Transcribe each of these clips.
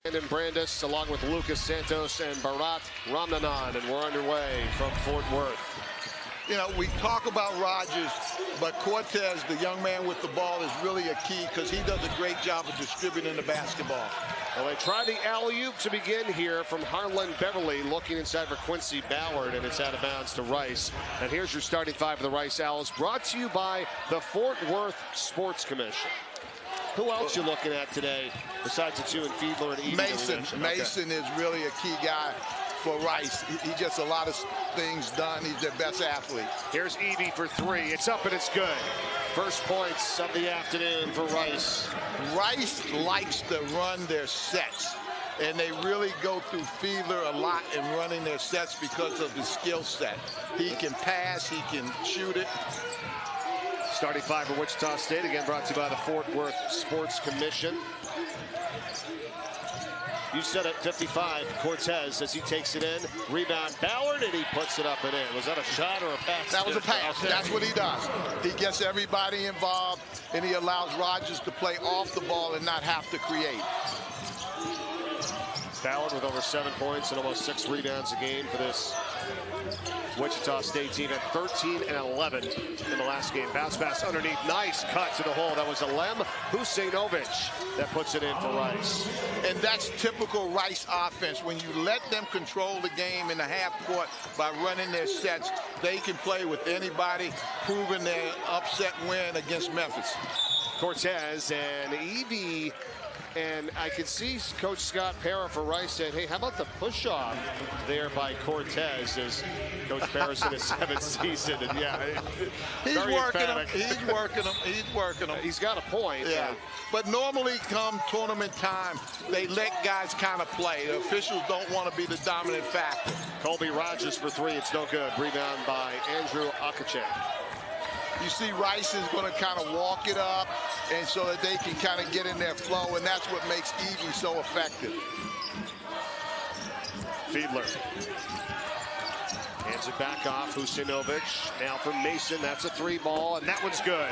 Brandon Brandis, along with Lucas Santos and Bharat Ramnanan, and we're underway from Fort Worth. You know, we talk about Rogers, but Cortez, the young man with the ball, is really a key because he does a great job of distributing the basketball. Well, they try the alley-oop to begin here from Harlan Beverly, looking inside for Quincy Ballard, and it's out of bounds to Rice. And here's your starting five for the Rice Owls, brought to you by the Fort Worth Sports Commission. Who else you looking at today besides the two in Fiedler and Evee? Mason is really a key guy for Rice. He gets a lot of things done. He's their best athlete. Here's Evee for three. It's up and it's good. First points of the afternoon for Rice. Rice likes to run their sets, and they really go through Fiedler a lot in running their sets because of his skill set. He can pass, he can shoot it. Starting five for Wichita State, again brought to you by the Fort Worth Sports Commission. You said it, 55, Cortez as he takes it in. Rebound, Ballard, and he puts it up and in. Was that a shot or a pass? That was a pass. That's what he does. He gets everybody involved, and he allows Rogers to play off the ball and not have to create. Ballard with over 7 points and almost 6 rebounds a game for this Wichita State team at 13 and 11 in the last game. Bounce pass underneath, nice cut to the hole. That was Alem Husainovich that puts it in for Rice. And that's typical Rice offense. When you let them control the game in the half court by running their sets, they can play with anybody, proving their upset win against Memphis. Cortez and Evee. And I could see Coach Scott Parra for Rice said, hey, how about the push-off there by Cortez as Coach Parra's in his 7th season. And yeah, he's working him. He's working him. He's working him. He's got a point. Yeah. But normally come tournament time, they let guys kind of play. The officials don't want to be the dominant factor. Colby Rogers for three. It's no good. Rebound by Andrew Akache. You see Rice is going to kind of walk it up, and so that they can kind of get in their flow, and that's what makes Evee so effective. Fiedler hands it back off. Husainovich now for Mason. That's a 3-ball, and that one's good.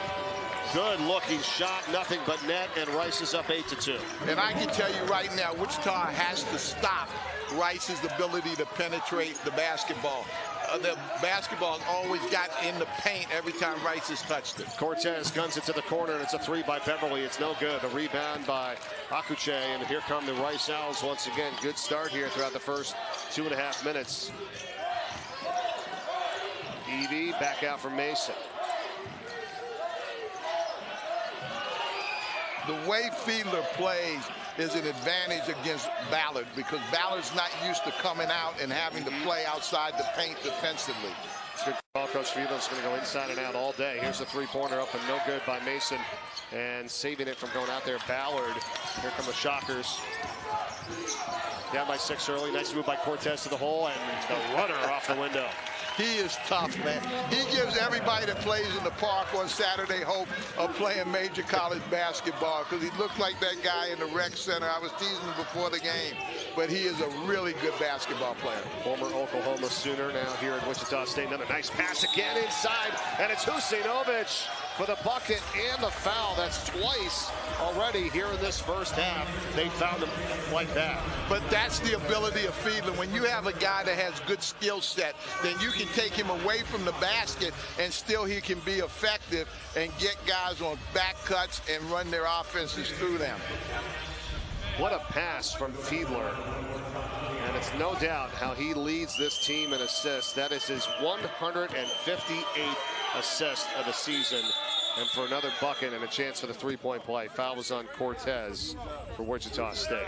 Good looking shot, nothing but net, and Rice is up 8-2. And I can tell you right now, Wichita has to stop Rice's ability to penetrate the basketball. The basketball always got in the paint every time Rice has touched it. Cortez guns it to the corner, and it's a 3 by Beverly. It's no good. A rebound by Akache, and here come the Rice Owls once again. Good start here throughout the first 2.5 minutes. Evee back out for Mason. The way Fiedler plays is an advantage against Ballard because Ballard's not used to coming out and having to play outside the paint defensively. Good call, Coach Fiedler's going to go inside and out all day. Here's the 3-pointer up and no good by Mason, and saving it from going out there, Ballard. Here come the Shockers. Down by 6 early. Nice move by Cortez to the hole, and the runner off the window. He is tough, man. He gives everybody that plays in the park on Saturday hope of playing major college basketball because he looked like that guy in the rec center. I was teasing him before the game, but he is a really good basketball player. Former Oklahoma Sooner, now here at Wichita State. Another nice pass again inside, and it's Husainovich for the bucket and the foul. That's twice already here in this first half. They found him like that. But that's the ability of Fiedler. When you have a guy that has good skill set, then you can take him away from the basket and still he can be effective and get guys on back cuts and run their offenses through them. What a pass from Fiedler. And it's no doubt how he leads this team in assists. That is his 158th assist of the season. And for another bucket and a chance for the 3-point play. Foul was on Cortez for Wichita State.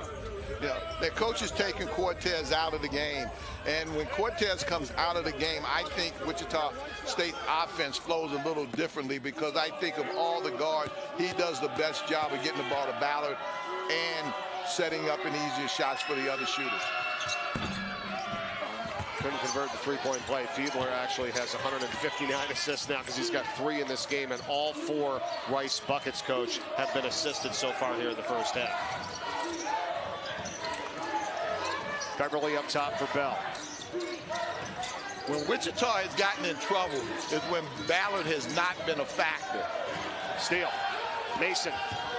Yeah, their coach is taking Cortez out of the game. And when Cortez comes out of the game, I think Wichita State offense flows a little differently because I think of all the guards, he does the best job of getting the ball to Ballard and setting up an easier shots for the other shooters. Couldn't convert the 3-point play. Fiedler actually has 159 assists now because he's got 3 in this game, and all 4 Rice buckets, Coach, have been assisted so far here in the first half. Beverly up top for Bell. When Wichita has gotten in trouble is when Ballard has not been a factor. Steal. Mason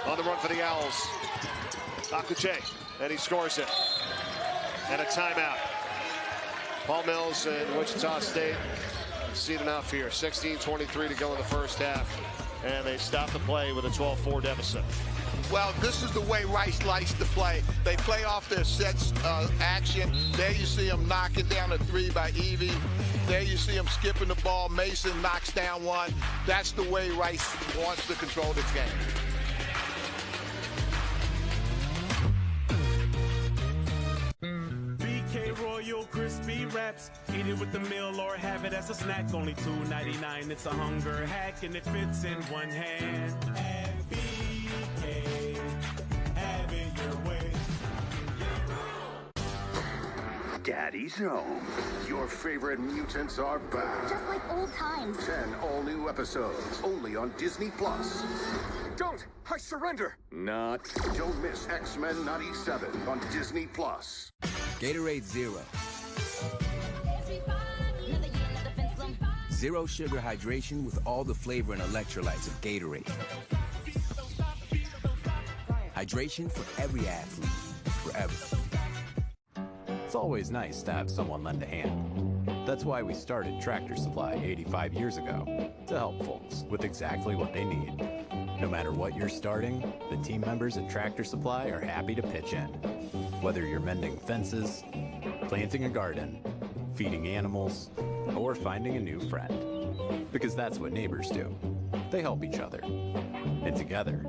on the run for the Owls. Akache and he scores it. And a timeout. Paul Mills and Wichita State have seen enough here. 16:23 to go in the first half, and they stop the play with a 12-4 deficit. Well, this is the way Rice likes to play. They play off their sets action. There you see him knocking down a three by Evee. There you see him skipping the ball. Mason knocks down one. That's the way Rice wants to control this game. Royal crispy wraps. Eat it with the meal or have it as a snack. Only $2.99. It's a hunger hack and it fits in one hand. And BK, have it your way. Daddy's home. Your favorite mutants are back. Just like old times. 10 all-new episodes, only on Disney+. Don't! I surrender! Not. Don't miss X-Men 97 on Disney+. Gatorade Zero. Zero sugar hydration with all the flavor and electrolytes of Gatorade. Hydration for every athlete, forever. It's always nice to have someone lend a hand. That's why we started Tractor Supply 85 years ago, to help folks with exactly what they need. No matter what you're starting, the team members at Tractor Supply are happy to pitch in. Whether you're mending fences, planting a garden, feeding animals, or finding a new friend. Because that's what neighbors do. They help each other. And together,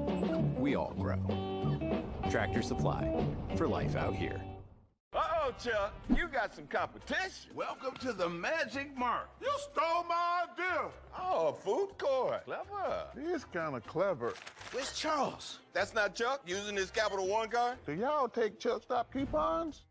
we all grow. Tractor Supply, for life out here. Uh-oh, Chuck, you got some competition. Welcome to the Magic Mark. You stole my idea. Oh, a food court. Clever. It's kind of clever. Where's Charles? That's not Chuck using his Capital One card? Do y'all take Chuck Stop coupons?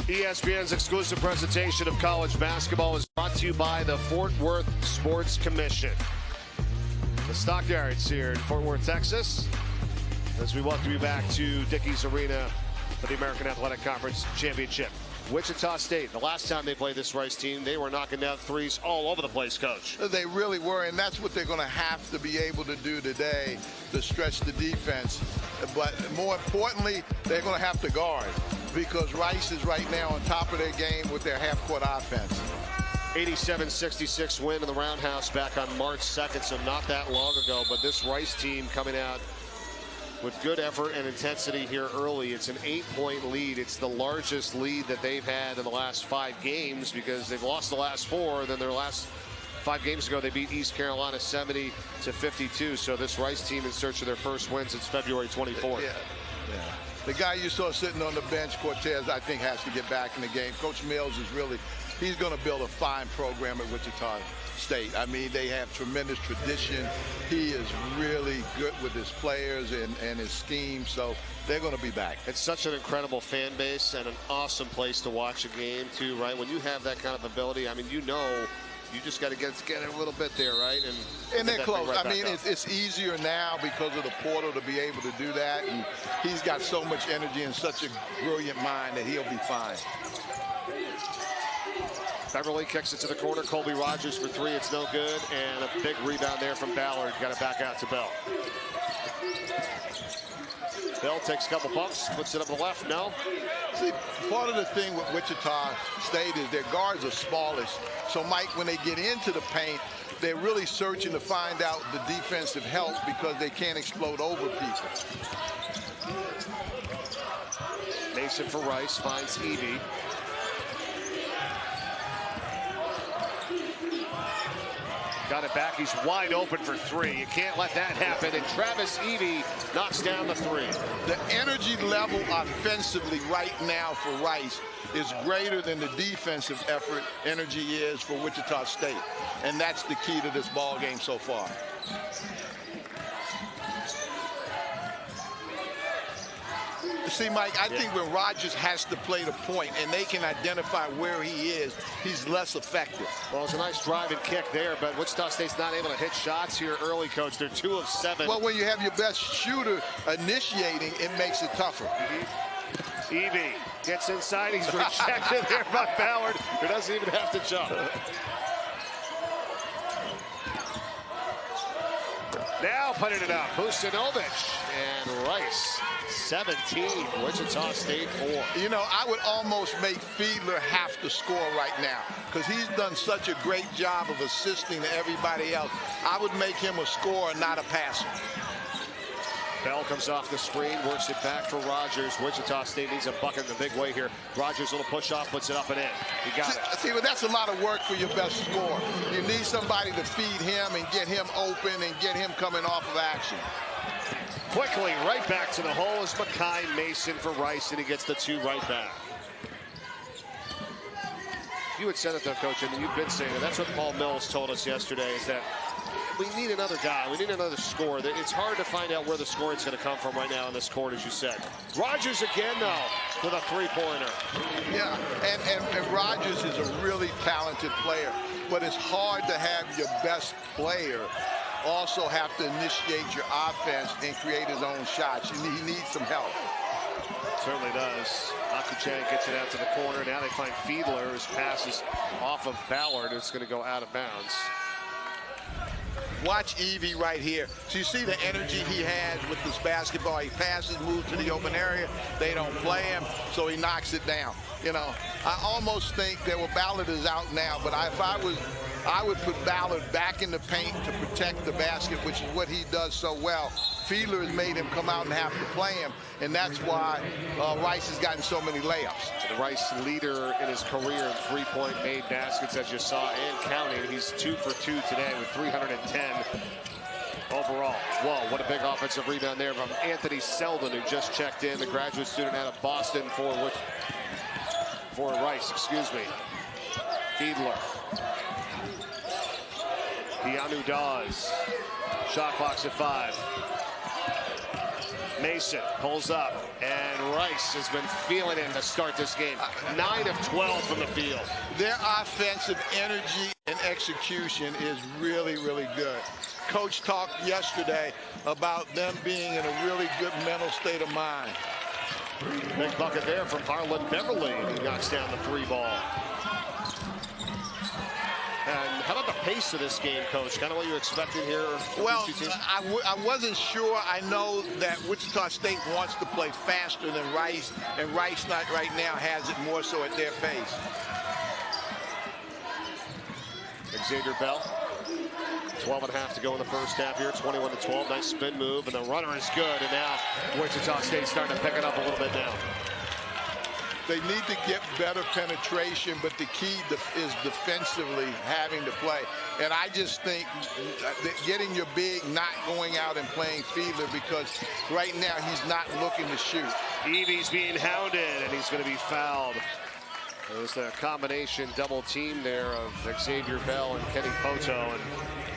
ESPN's exclusive presentation of college basketball is brought to you by the Fort Worth Sports Commission. The Stockyards here in Fort Worth, Texas, as we welcome you back to Dickies Arena for the American Athletic Conference Championship. Wichita State, the last time they played this Rice team, they were knocking down threes all over the place, Coach. They really were, and that's what they're going to have to be able to do today to stretch the defense. But more importantly, they're going to have to guard, because Rice is right now on top of their game with their half-court offense. 87-66 win in the Roundhouse back on March 2nd, so not that long ago. But this Rice team coming out with good effort and intensity here early. It's an 8-point lead. It's the largest lead that they've had in the last 5 games, because they've lost the last 4. Then their last 5 games ago, they beat East Carolina 70-52. So this Rice team in search of their first win since February 24th. Yeah. The guy you saw sitting on the bench, Cortez, I think has to get back in the game. Coach Mills is really, he's going to build a fine program at Wichita State. I mean, they have tremendous tradition. He is really good with his players and his scheme, so they're going to be back. It's such an incredible fan base and an awesome place to watch a game, too, right? When you have that kind of ability, I mean, you know, you just got to get it a little bit there, right? And they're close. Right, I mean, it's easier now because of the portal to be able to do that. And he's got so much energy and such a brilliant mind that he'll be fine. Beverly kicks it to the corner. Colby Rogers for 3. It's no good. And a big rebound there from Ballard. Got it back out to Bell. Bell takes a couple bumps, puts it up the left. No. See, part of the thing with Wichita State is their guards are smallish. So, Mike, when they get into the paint, they're really searching to find out the defensive help because they can't explode over people. Mason for Rice, finds Evee. Got it back, he's wide open for three. You can't let that happen, and Travis Evee knocks down the three. The energy level offensively right now for Rice is greater than the defensive effort energy is for Wichita State. And that's the key to this ball game so far. See, Mike, I think when Rogers has to play the point and they can identify where he is, he's less effective. Well, it's a nice drive and kick there, but Wichita State's not able to hit shots here early, Coach. They're 2 of 7. Well, when you have your best shooter initiating, it makes it tougher. Evee gets inside. He's rejected there by Ballard, who doesn't even have to jump. Now putting it up, Vucinovic and Rice. 17, Wichita State 4. You know, I would almost make Fiedler have to score right now because he's done such a great job of assisting to everybody else. I would make him a scorer, not a passer. Bell comes off the screen, works it back for Rogers. Wichita State needs a bucket in the big way here. Rogers, little push off, puts it up and in. He got it. See, well, that's a lot of work for your best scorer. You need somebody to feed him and get him open and get him coming off of action. Quickly, right back to the hole is Mackay Mason for Rice, and he gets the 2 right back. You had said it though, Coach, and you've been saying it. That's what Paul Mills told us yesterday, is that we need another guy. We need another scorer. It's hard to find out where the scoring's going to come from right now in this court, as you said. Rogers again, though, with a 3-pointer. Yeah, and Rogers is a really talented player, but it's hard to have your best player also have to initiate your offense and create his own shots. He needs some help. Certainly does. Akuchang gets it out to the corner. Now they find Fiedler, whose pass is off of Ballard. It's going to go out of bounds. Watch Evee right here. So you see the energy he has with this basketball. He passes, moves to the open area. They don't play him, so he knocks it down. You know, I almost think that Ballard is out now, but if I would put Ballard back in the paint to protect the basket, which is what he does so well. Fiedler has made him come out and have to play him, and that's why Rice has gotten so many layups. The Rice leader in his career in three-point made baskets, as you saw, and counting. He's 2 for 2 today with 310 overall. Whoa, what a big offensive rebound there from Anthony Selden, who just checked in, the graduate student out of Boston for Rice, excuse me. Fiedler. Keanu Dawes. Shot clock's at 5. Mason pulls up, and Rice has been feeling it to start this game. 9 of 12 from the field. Their offensive energy and execution is really, really good. Coach talked yesterday about them being in a really good mental state of mind. Big bucket there from Harlan Beverly. He knocks down the 3 ball. And how about the pace of this game, Coach? Kind of what you're expecting here? Well, I wasn't sure. I know that Wichita State wants to play faster than Rice, and Rice right now has it more so at their pace. Xavier Bell. 12.5 to go in the first half here. 21-12. Nice spin move, and the runner is good. And now Wichita State starting to pick it up a little bit now. They need to get better penetration, but the key is defensively having to play. And I just think that getting your big, not going out and playing Fiedler, because right now he's not looking to shoot. Evee's being hounded, and he's going to be fouled. There's a combination double team there of Xavier Bell and Kenny Poto, and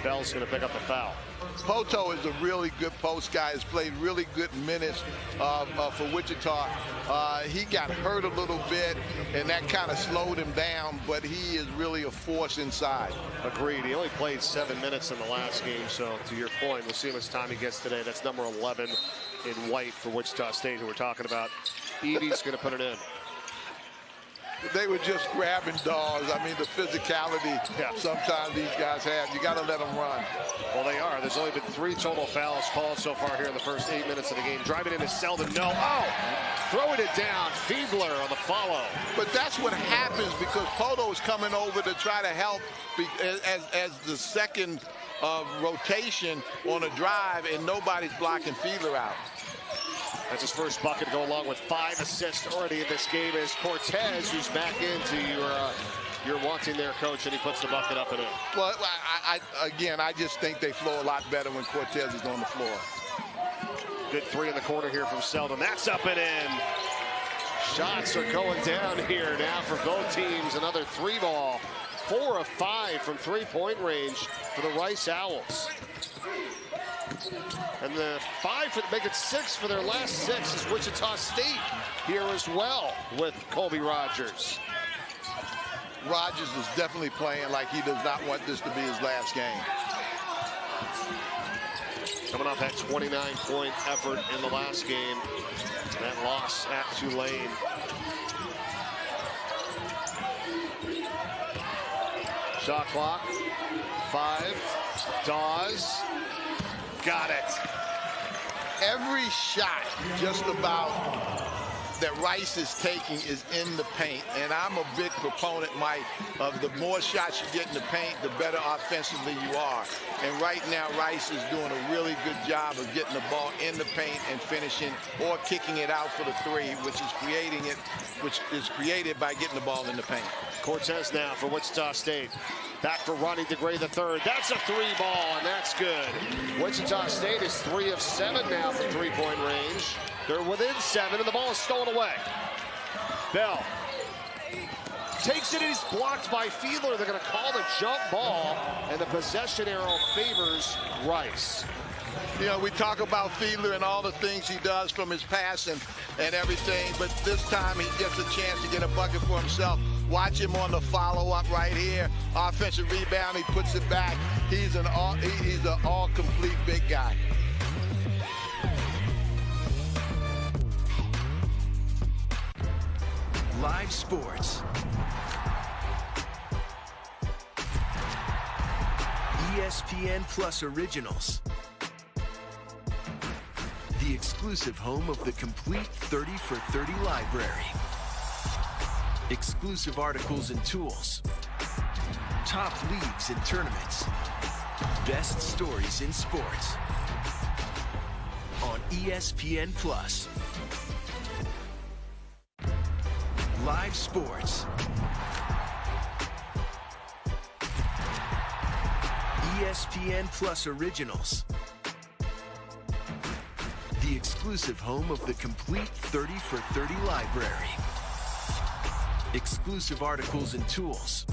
Bell's going to pick up the foul. Poto is a really good post guy. Has played really good minutes for Wichita. He got hurt a little bit, and that kind of slowed him down, but he is really a force inside. Agreed. He only played 7 minutes in the last game, so to your point, we'll see how much time he gets today. That's number 11 in white for Wichita State, who we're talking about. Evee's going to put it in. They were just grabbing Dawes. I mean, the physicality sometimes these guys have. You got to let them run. Well, they are. There's only been 3 total fouls called so far here in the first 8 minutes of the game. Driving into Selden, no. Oh, throwing it down. Fiedler on the follow. But that's what happens because Poto is coming over to try to help as the second rotation on a drive, and nobody's blocking Fiedler out. That's his first bucket to go along with 5 assists already in this game is Cortez, who's back into your wanting there, coach, and he puts the bucket up and in. Well, I just think they flow a lot better when Cortez is on the floor. Good 3 in the corner here from Selden. That's up and in. Shots are going down here now for both teams. Another 3 ball. 4 of 5 from 3-point range for the Rice Owls. And the 5 for make it 6 for their last 6 is Wichita State here as well with Colby Rogers. Rogers is definitely playing like he does not want this to be his last game. Coming off that 29-point effort in the last game. That loss at Tulane. Shot clock. 5. Dawes. Got it. Every shot just about that Rice is taking is in the paint, and I'm a big proponent, Mike, of the more shots you get in the paint, the better offensively you are. And right now, Rice is doing a really good job of getting the ball in the paint and finishing or kicking it out for the 3, which is created by getting the ball in the paint. Cortez now for Wichita State. Back for Ronnie DeGray III. That's a 3 ball, and that's good. Wichita State is 3 of 7 now from 3-point range. They're within 7, and the ball is stolen away. Bell takes it, and he's blocked by Fiedler. They're going to call the jump ball, and the possession arrow favors Rice. You know, we talk about Fiedler and all the things he does from his passing and everything, but this time he gets a chance to get a bucket for himself. Watch him on the follow-up right here. Offensive rebound, he puts it back. He's an all-complete big guy. Live sports. ESPN Plus Originals. The exclusive home of the complete 30 for 30 library. Exclusive articles and tools. Top leagues and tournaments. Best stories in sports. On ESPN Plus. Live sports. ESPN Plus Originals. The exclusive home of the complete 30 for 30 library. Exclusive articles and tools.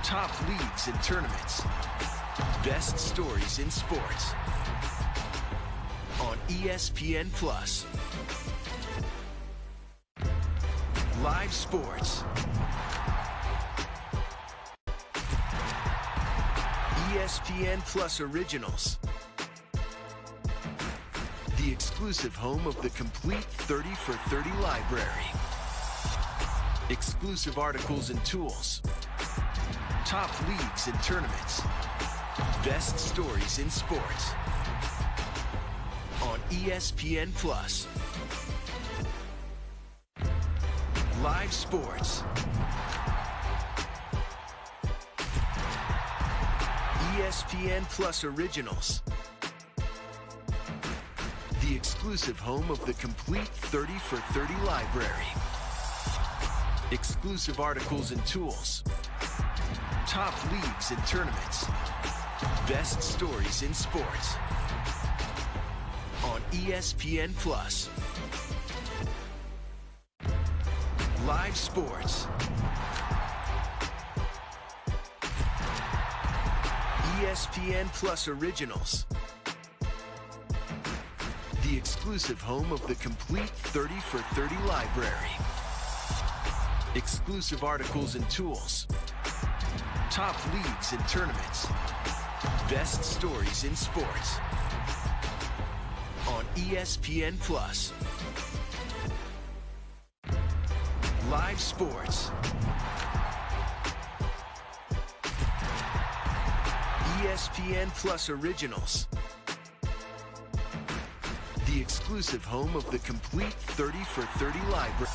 Top leagues and tournaments. Best stories in sports. On ESPN Plus. Live sports. ESPN Plus Originals. The exclusive home of the complete 30 for 30 library. Exclusive articles and tools. Top leagues and tournaments. Best stories in sports. On ESPN Plus. Live sports. ESPN Plus Originals. The exclusive home of the complete 30 for 30 library. Exclusive articles and tools. Top leagues and tournaments. Best stories in sports. On ESPN Plus. Live sports. ESPN Plus Originals. The exclusive home of the complete 30 for 30 library. Exclusive articles and tools. Top leagues and tournaments. Best stories in sports. On ESPN Plus. Live sports. ESPN Plus Originals. The exclusive home of the complete 30 for 30 library.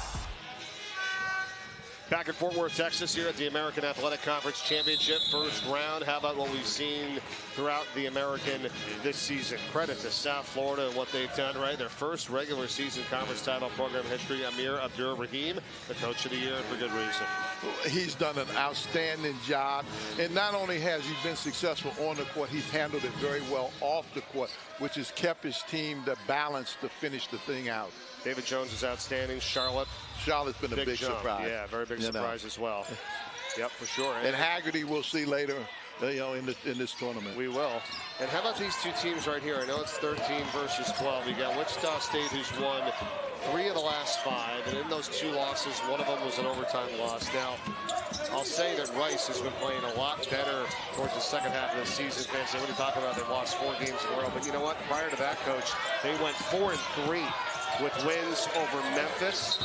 Back in Fort Worth, Texas, here at the American Athletic Conference Championship first round. How about what we've seen throughout the American this season? Credit to South Florida and what they've done, right? Their first regular season conference title program history. Amir Abdur-Rahim, the coach of the year, and for good reason. He's done an outstanding job. And not only has he been successful on the court, he's handled it very well off the court, which has kept his team the balance to finish the thing out. David Jones is outstanding. Charlotte's been a big surprise. Yeah, very big surprise as well. Yep, for sure. And Haggerty we'll see later, in this tournament. We will. And how about these two teams right here? I know it's 13 versus 12. You got Wichita State, who's won 3 of the last 5, and in those 2 losses, one of them was an overtime loss. Now, I'll say that Rice has been playing a lot better towards the second half of the season. Fans say, what are you talking about? They lost 4 games in a row. But you know what? Prior to that, Coach, they went 4-3 with wins over Memphis,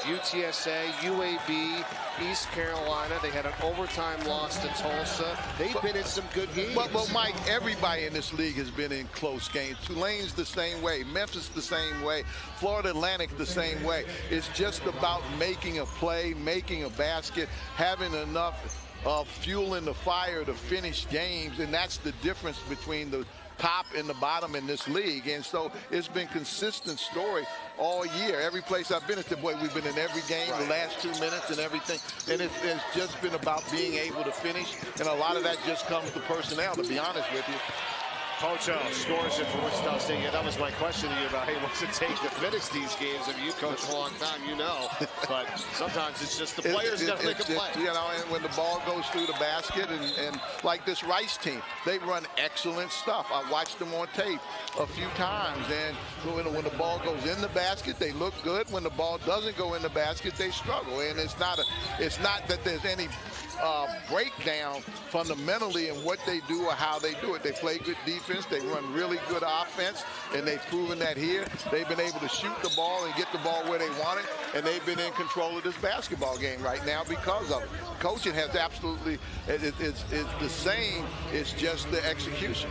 UTSA, UAB, East Carolina. They had an overtime loss to Tulsa. They've been in some good games. But Mike, everybody in this league has been in close games. Tulane's the same way. Memphis the same way. Florida Atlantic the same way. It's just about making a play, making a basket, having enough fuel in the fire to finish games, and that's the difference between the top and the bottom in this league. And so it's been consistent story all year. Every place I've been at, we've been in every game, the last 2 minutes and everything. And it's just been about being able to finish. And a lot of that just comes to personnel, to be honest with you. Pocho scores it for Wichita State. Yeah, that was my question to you about, hey, what's it take to finish these games? If you coach a long time, you know. But sometimes it's just the players got to make a play. You know, and when the ball goes through the basket, and like this Rice team, they run excellent stuff. I watched them on tape a few times, and when the ball goes in the basket, they look good. When the ball doesn't go in the basket, they struggle. And it's not that there's any breakdown fundamentally in what they do or how they do it. They play good defense, they run really good offense, and they've proven that here. They've been able to shoot the ball and get the ball where they want it, and they've been in control of this basketball game right now because of it. Coaching has absolutely, it's the same, it's just the execution.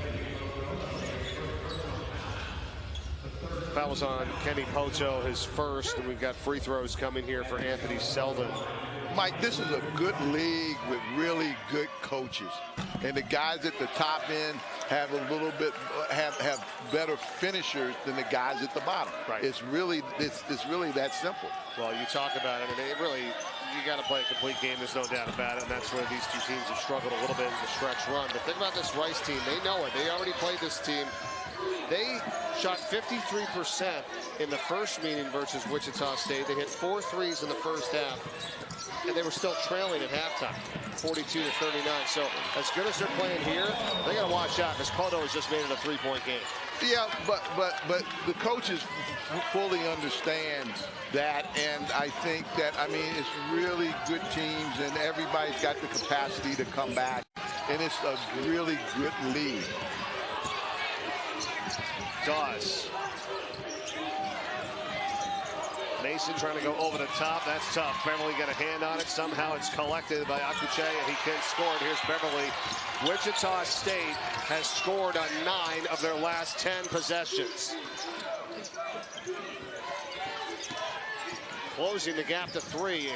That was on Kenny Pocho, his first, and we've got free throws coming here for Anthony Selden. Mike, this is a good league with really good coaches, and the guys at the top end have a little bit have better finishers than the guys at the bottom. Right. It's really that simple. Well, you talk about it, and it really, you got to play a complete game. There's no doubt about it, and that's where these two teams have struggled a little bit in the stretch run. But think about this Rice team. They know it. They already played this team. They shot 53% in the first meeting versus Wichita State. They hit 4 threes in the first half, and they were still trailing at halftime, 42-39. So as good as they're playing here, they got to watch out because Cotto has just made it a 3-point game. Yeah, but the coaches fully understand that, and I think that, I mean, it's really good teams, and everybody's got the capacity to come back, and it's a really good league. Does. Mason trying to go over the top. That's tough. Beverly got a hand on it. Somehow it's collected by Akuche, and he can't score it. Here's Beverly. Wichita State has scored on 9 of their last 10 possessions. Closing the gap to 3.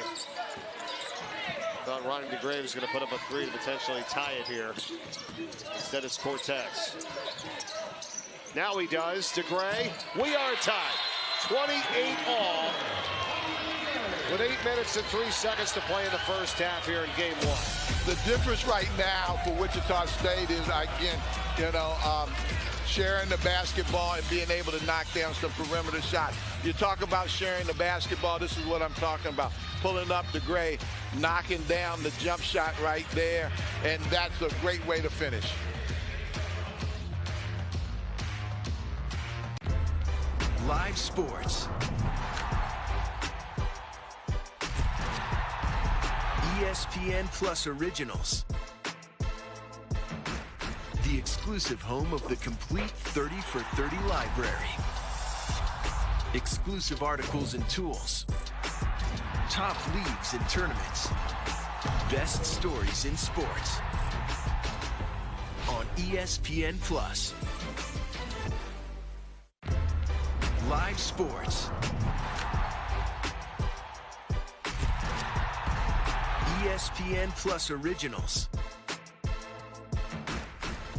Thought Ronnie DeGray was going to put up a 3 to potentially tie it here. Instead, it's Cortez. Now he does. DeGray. We are tied. 28 all. With 8 minutes and 3 seconds to play in the first half here in game 1. The difference right now for Wichita State is, again, sharing the basketball and being able to knock down some perimeter shots. You talk about sharing the basketball, this is what I'm talking about. Pulling up DeGray, knocking down the jump shot right there, and that's a great way to finish. Live sports. ESPN Plus Originals. The exclusive home of the complete 30 for 30 library. Exclusive articles and tools. Top leagues and tournaments. Best stories in sports. On ESPN Plus. Live sports. ESPN Plus Originals.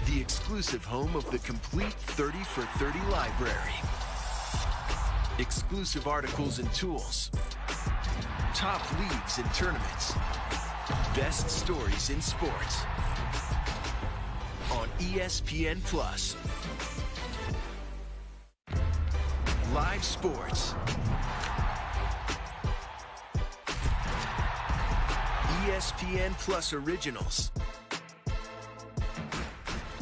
The exclusive home of the complete 30 for 30 library. Exclusive articles and tools. Top leagues and tournaments. Best stories in sports. On ESPN Plus. Live sports. ESPN Plus Originals.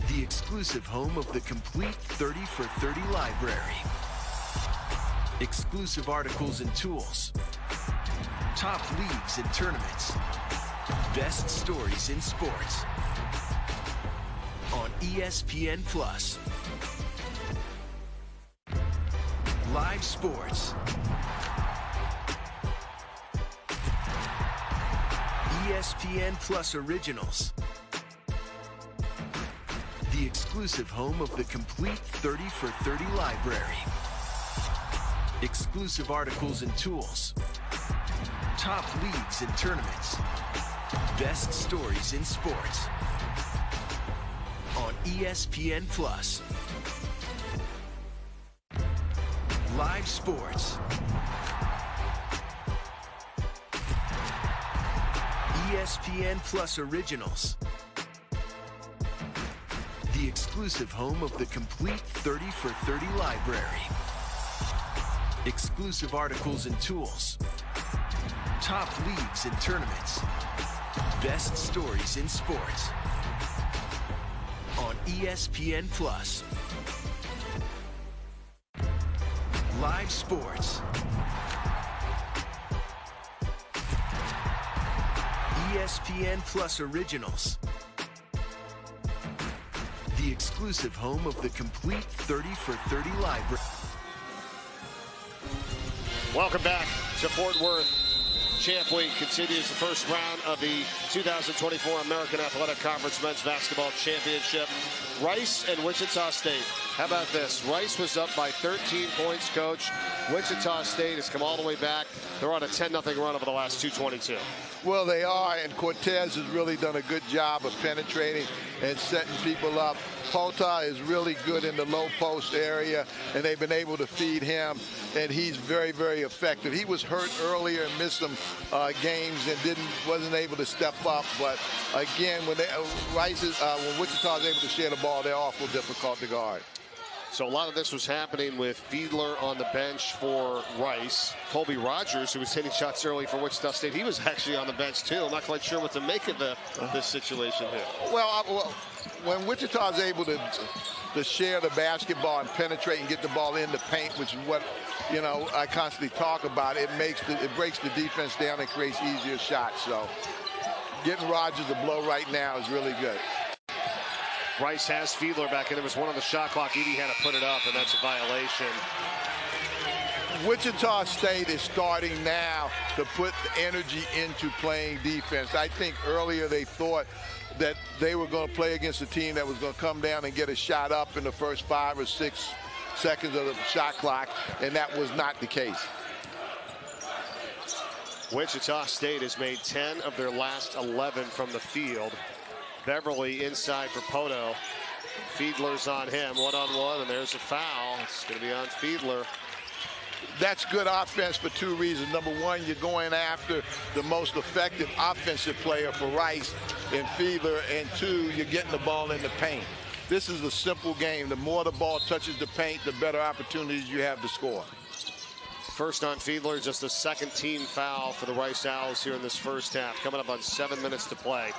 The exclusive home of the complete 30 for 30 library. Exclusive articles and tools. Top leagues and tournaments. Best stories in sports. On ESPN Plus. Live sports. ESPN Plus Originals. The exclusive home of the complete 30 for 30 library. Exclusive articles and tools. Top leagues and tournaments. Best stories in sports. On ESPN Plus. Live sports. ESPN Plus Originals. The exclusive home of the complete 30 for 30 library. Exclusive articles and tools. Top leagues and tournaments. Best stories in sports. On ESPN Plus. Live sports. ESPN Plus Originals. The exclusive home of the complete 30 for 30 library. Welcome back to Fort Worth. Champ Week continues the first round of the 2024 American Athletic Conference Men's Basketball Championship. Rice and Wichita State. How about this? Rice was up by 13 points, Coach. Wichita State has come all the way back. They're on a 10-0 run over the last 2:22. Well, they are, and Cortez has really done a good job of penetrating and setting people up. Pota is really good in the low post area, and they've been able to feed him, and he's very, very effective. He was hurt earlier and missed some games and wasn't able to step up. But again, when when Wichita is able to share the ball, they're awful difficult to guard. So a lot of this was happening with Fiedler on the bench for Rice. Colby Rogers, who was hitting shots early for Wichita State, he was actually on the bench too. I'm not quite sure what to make of this situation here. Well, when Wichita is able to share the basketball and penetrate and get the ball in the paint, which is what I constantly talk about, it breaks the defense down and creates easier shots. So getting Rogers a blow right now is really good. Rice has Fiedler back in. It was one on the shot clock. Evee had to put it up, and that's a violation. Wichita State is starting now to put the energy into playing defense. I think earlier they thought that they were going to play against a team that was going to come down and get a shot up in the first 5 or 6 seconds of the shot clock, and that was not the case. Wichita State has made 10 of their last 11 from the field. Beverly inside for Poto. Fiedler's on him, one-on-one, and there's a foul. It's going to be on Fiedler. That's good offense for 2 reasons. Number one, you're going after the most effective offensive player for Rice in Fiedler, and 2, you're getting the ball in the paint. This is a simple game. The more the ball touches the paint, the better opportunities you have to score. First on Fiedler, just the second team foul for the Rice Owls here in this first half. Coming up on 7 minutes to play.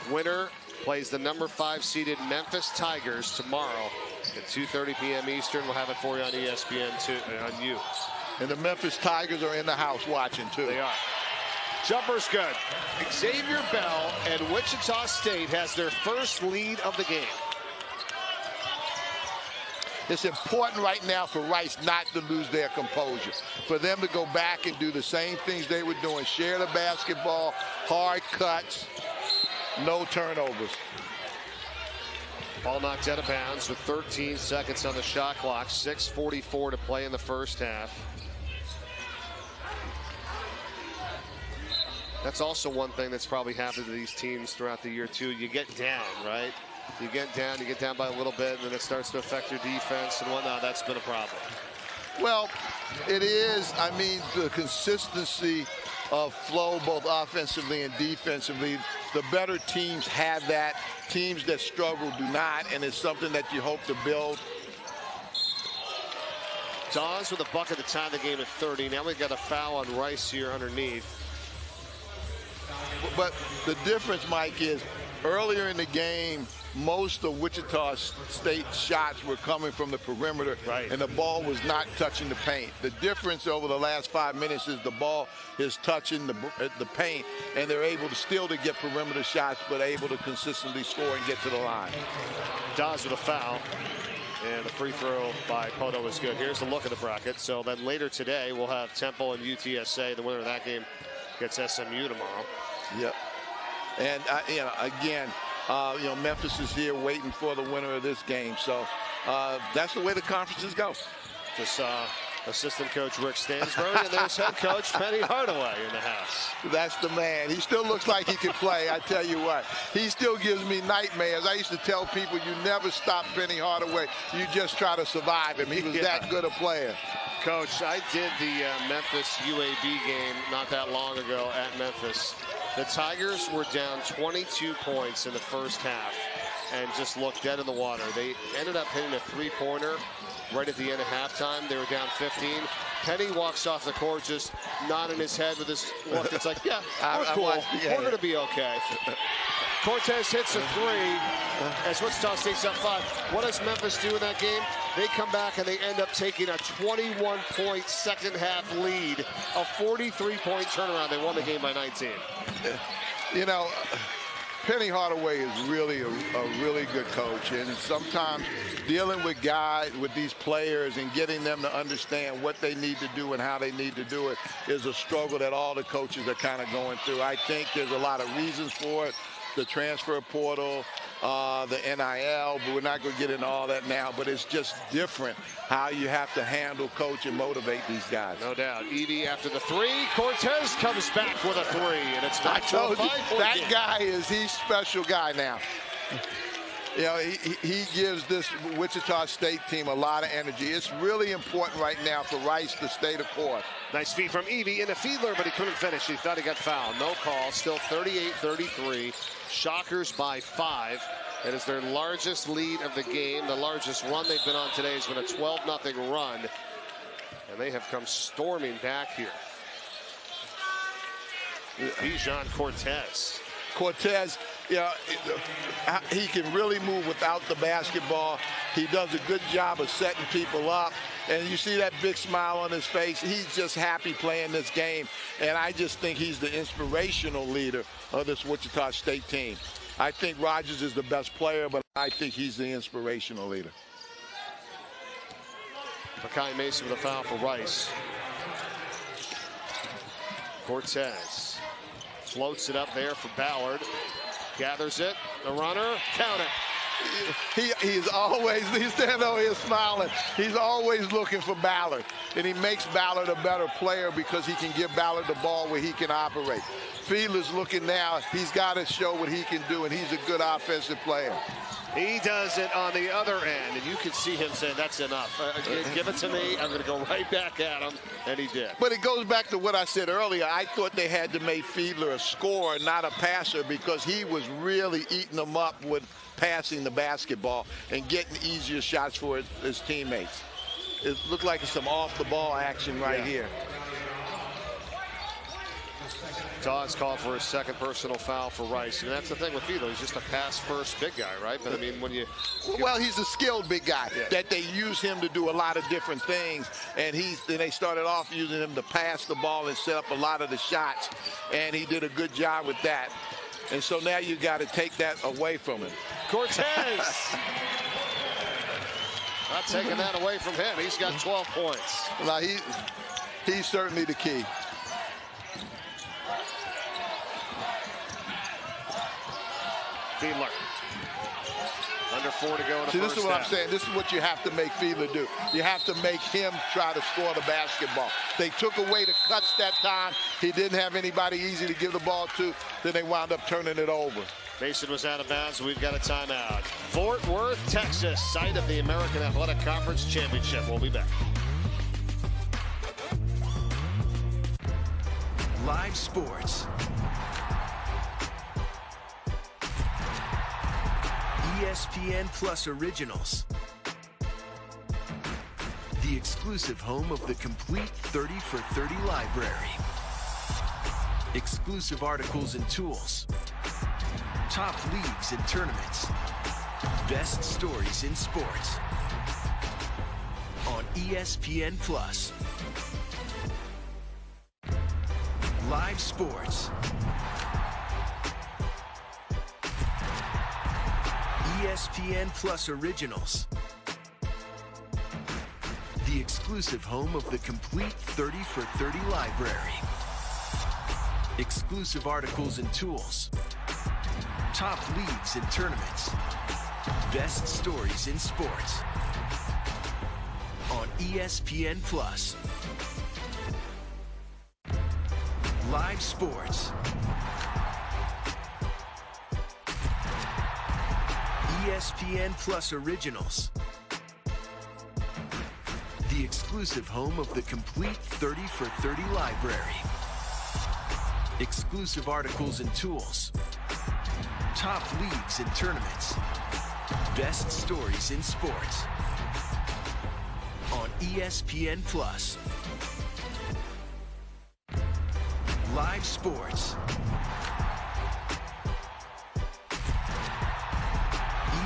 Winner plays the number 5 seeded Memphis Tigers tomorrow at 2:30 p.m. Eastern. We'll have it for you on ESPN on you. And the Memphis Tigers are in the house watching too. They are. Jumper's good. Xavier Bell and Wichita State has their first lead of the game. It's important right now for Rice not to lose their composure. For them to go back and do the same things they were doing. Share the basketball, hard cuts, no turnovers. Ball knocked out of bounds with 13 seconds on the shot clock. 6:44 to play in the first half. That's also one thing that's probably happened to these teams throughout the year, too. You get down, right? You get down by a little bit, and then it starts to affect your defense and whatnot. That's been a problem. Well, it is. I mean, the consistency of flow, both offensively and defensively, the better teams have that. Teams that struggle do not, and it's something that you hope to build. Dawes with a bucket to tie the game at 30. Now we've got a foul on Rice here underneath. But the difference, Mike, is earlier in the game, most of Wichita State shots were coming from the perimeter, right, and the ball was not touching the paint. The difference over the last 5 minutes is the ball is touching the paint, and they're able to still to get perimeter shots, but able to consistently score and get to the line. Dawes with a foul, and the free throw by Poto is good. Here's a look at the bracket. So then later today, we'll have Temple and UTSA. The winner of that game gets SMU tomorrow. Yep. And, again, Memphis is here waiting for the winner of this game. So that's the way the conferences go. Just assistant coach Rick Stansbury, and there's head coach Penny Hardaway in the house. That's the man. He still looks like he can play, I tell you what. He still gives me nightmares. I used to tell people, you never stop Penny Hardaway. You just try to survive him. He was that good a player. Coach, I did the Memphis UAB game not that long ago at Memphis. The Tigers were down 22 points in the first half and just looked dead in the water. They ended up hitting a three-pointer right at the end of halftime. They were down 15. Penny walks off the court just nodding his head with his look. It's like, yeah, we're cool. We're going to be okay. Cortez hits a three as Wichita State's up 5. What does Memphis do in that game? They come back and they end up taking a 21-point second-half lead, a 43-point turnaround. They won the game by 19. You know, Penny Hardaway is really a really good coach, and sometimes dealing with guys, with these players, and getting them to understand what they need to do and how they need to do it is a struggle that all the coaches are kind of going through. I think there's a lot of reasons for it. The transfer portal, the NIL, but we're not going to get into all that now, but it's just different how you have to handle, coach, and motivate these guys. No doubt. Evee after the three. Cortez comes back with a three, and it's back to a 5-point that game. guy he's a special guy now. You know, he gives this Wichita State team a lot of energy. It's really important right now for Rice to stay the course. Nice feed from Evee into Fiedler, but he couldn't finish. He thought he got fouled. No call. Still 38-33. Shockers by 5. That is their largest lead of the game. The largest run they've been on today has been a 12-0 run. And they have come storming back here. Bijan Cortez. Cortez, he can really move without the basketball. He does a good job of setting people up. And you see that big smile on his face. He's just happy playing this game. And I just think he's the inspirational leader of this Wichita State team. I think Rogers is the best player, but I think he's the inspirational leader. Makai Mason with a foul for Rice. Cortez floats it up there for Ballard. Gathers it. The runner. Count it. He's standing over here smiling. He's always looking for Ballard. And he makes Ballard a better player because he can give Ballard the ball where he can operate. Fiedler's looking now. He's got to show what he can do, and he's a good offensive player. He does it on the other end, and you can see him saying, that's enough. Give it to me. I'm going to go right back at him, and he did. But it goes back to what I said earlier. I thought they had to make Fiedler a scorer, not a passer, because he was really eating them up with passing the basketball and getting easier shots for his teammates. It looked like some off-the-ball action right here. Dawes called for his second personal foul for Rice. And that's the thing with Fiedler. He's just a pass-first big guy, right? But, I mean, when you... Well, he's a skilled big guy that they use him to do a lot of different things. And they started off using him to pass the ball and set up a lot of the shots. And he did a good job with that. And so now you got to take that away from him. Cortez! Not taking that away from him. He's got 12 points. Now, he's certainly the key. Fiedler. under 4 to go in the See, first this is what half. I'm saying. This is what you have to make Fiedler do. You have to make him try to score the basketball. They took away the cuts that time. He didn't have anybody easy to give the ball to. Then they wound up turning it over. Mason was out of bounds. We've got a timeout. Fort Worth, Texas, site of the American Athletic Conference Championship. We'll be back. Live sports. ESPN Plus Originals. The exclusive home of the complete 30 for 30 library. Exclusive articles and tools. Top leagues and tournaments. Best stories in sports. On ESPN Plus. Live sports. ESPN Plus Originals. The exclusive home of the complete 30 for 30 library. Exclusive articles and tools. Top leagues and tournaments. Best stories in sports. On ESPN Plus. Live sports. ESPN Plus Originals. The exclusive home of the complete 30 for 30 library. Exclusive articles and tools. Top leagues and tournaments. Best stories in sports. On ESPN Plus. Live sports.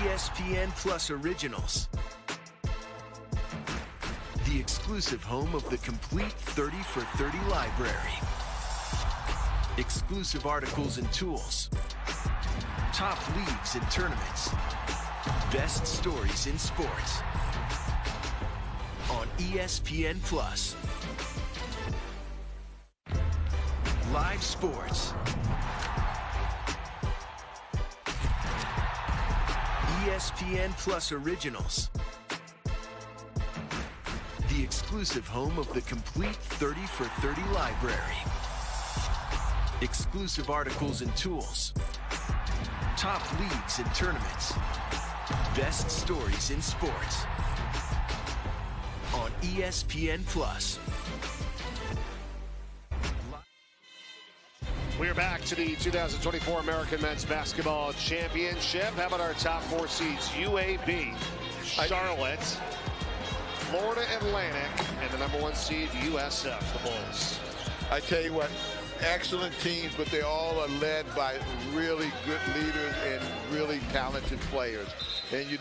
ESPN Plus Originals. The exclusive home of the complete 30 for 30 library. Exclusive articles and tools. Top leagues and tournaments. Best stories in sports. On ESPN Plus. Live sports. ESPN Plus Originals. The exclusive home of the complete 30 for 30 library. Exclusive articles and tools. Top leagues and tournaments. Best stories in sports. On ESPN Plus. We are back to the 2024 American Men's Basketball Championship. How about our top 4 seeds? UAB, Charlotte, Florida Atlantic, and the number 1 seed, USF, the Bulls. I tell you what, excellent teams, but they all are led by really good leaders and really talented players. And you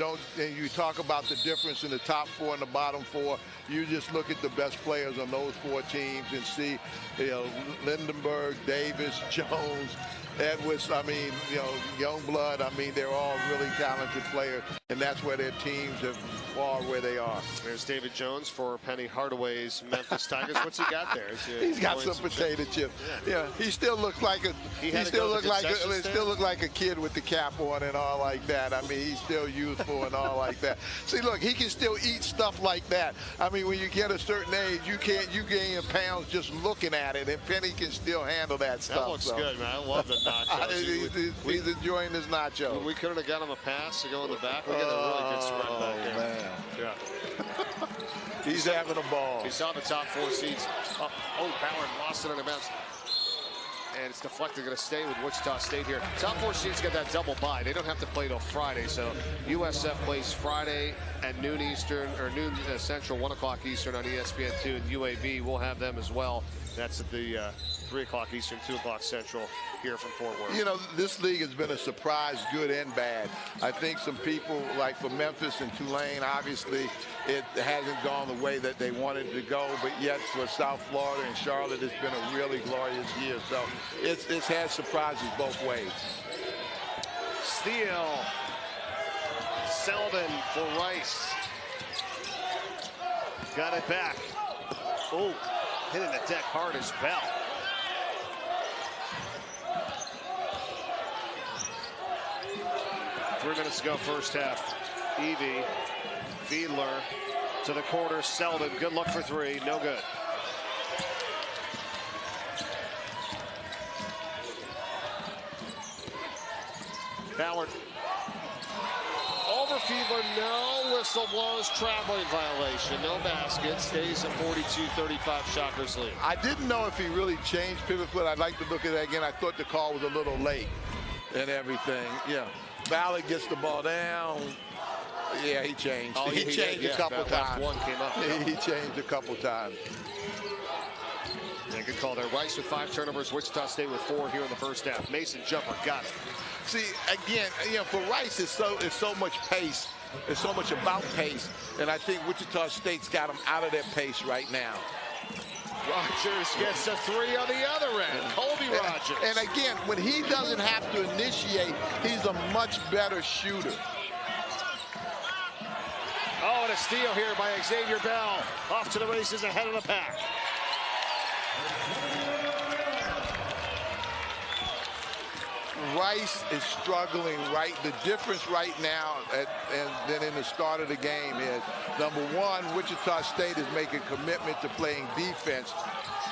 talk about the difference in the top 4 and the bottom 4. You just look at the best players on those 4 teams and see, Lindenberg, Davis, Jones, Edwards, Youngblood. They're all really talented players, and that's where their teams are where they are. There's David Jones for Penny Hardaway's Memphis Tigers. What's he got there? He's got some potato chips. Yeah, he still looks like a kid with the cap on and all like that. He's still youthful and all like that. See, look, he can still eat stuff like that. When you get a certain age, you gain pounds just looking at it, and Penny can still handle that stuff. That looks good, man. I love the nachos. He's enjoying his nachos. We couldn't have got him a pass to go in the back. We got a really good spread back there. Man. Yeah. He's having a ball. He's on the top 4 seeds. Ballard lost it on the bounce. And it's deflected, going to stay with Wichita State here. Top 4 seeds get that double bye. They don't have to play till Friday. So USF plays Friday at noon Eastern, or noon Central, 1 o'clock Eastern on ESPN2. And UAB will have them as well. That's at the 3 o'clock Eastern, 2 o'clock Central here from Fort Worth. This league has been a surprise, good and bad. I think some people, like for Memphis and Tulane, obviously it hasn't gone the way that they wanted to go, but yet for South Florida and Charlotte, it's been a really glorious year. So it's had surprises both ways. Steal. Selden for Rice. Got it back. Hitting the deck hard as Bell. Three minutes to go, first half. Evee, Fiedler to the corner, Selden, good look for three, no good. Ballard over Fiedler, no whistle blows, traveling violation, no basket, stays at 42-35, Shockers lead. I didn't know if he really changed pivot foot. I'd like to look at that again. I thought the call was a little late and everything. Yeah, Ballard gets the ball down. Yeah, he changed. Oh, he changed a couple times. One came up. He changed a couple times. Yeah, good call there. Rice with 5 turnovers. Wichita State with 4 here in the first half. Mason jumper, got it. See, again, for Rice, it's so much pace. It's so much about pace, and I think Wichita State's got them out of their pace right now. Rogers gets a 3 on the other end. Colby Rogers. And again, when he doesn't have to initiate, he's a much better shooter. Oh, and a steal here by Xavier Bell. Off to the races ahead of the pack. Rice is struggling the difference right now and then in the start of the game is, number one, Wichita State is making a commitment to playing defense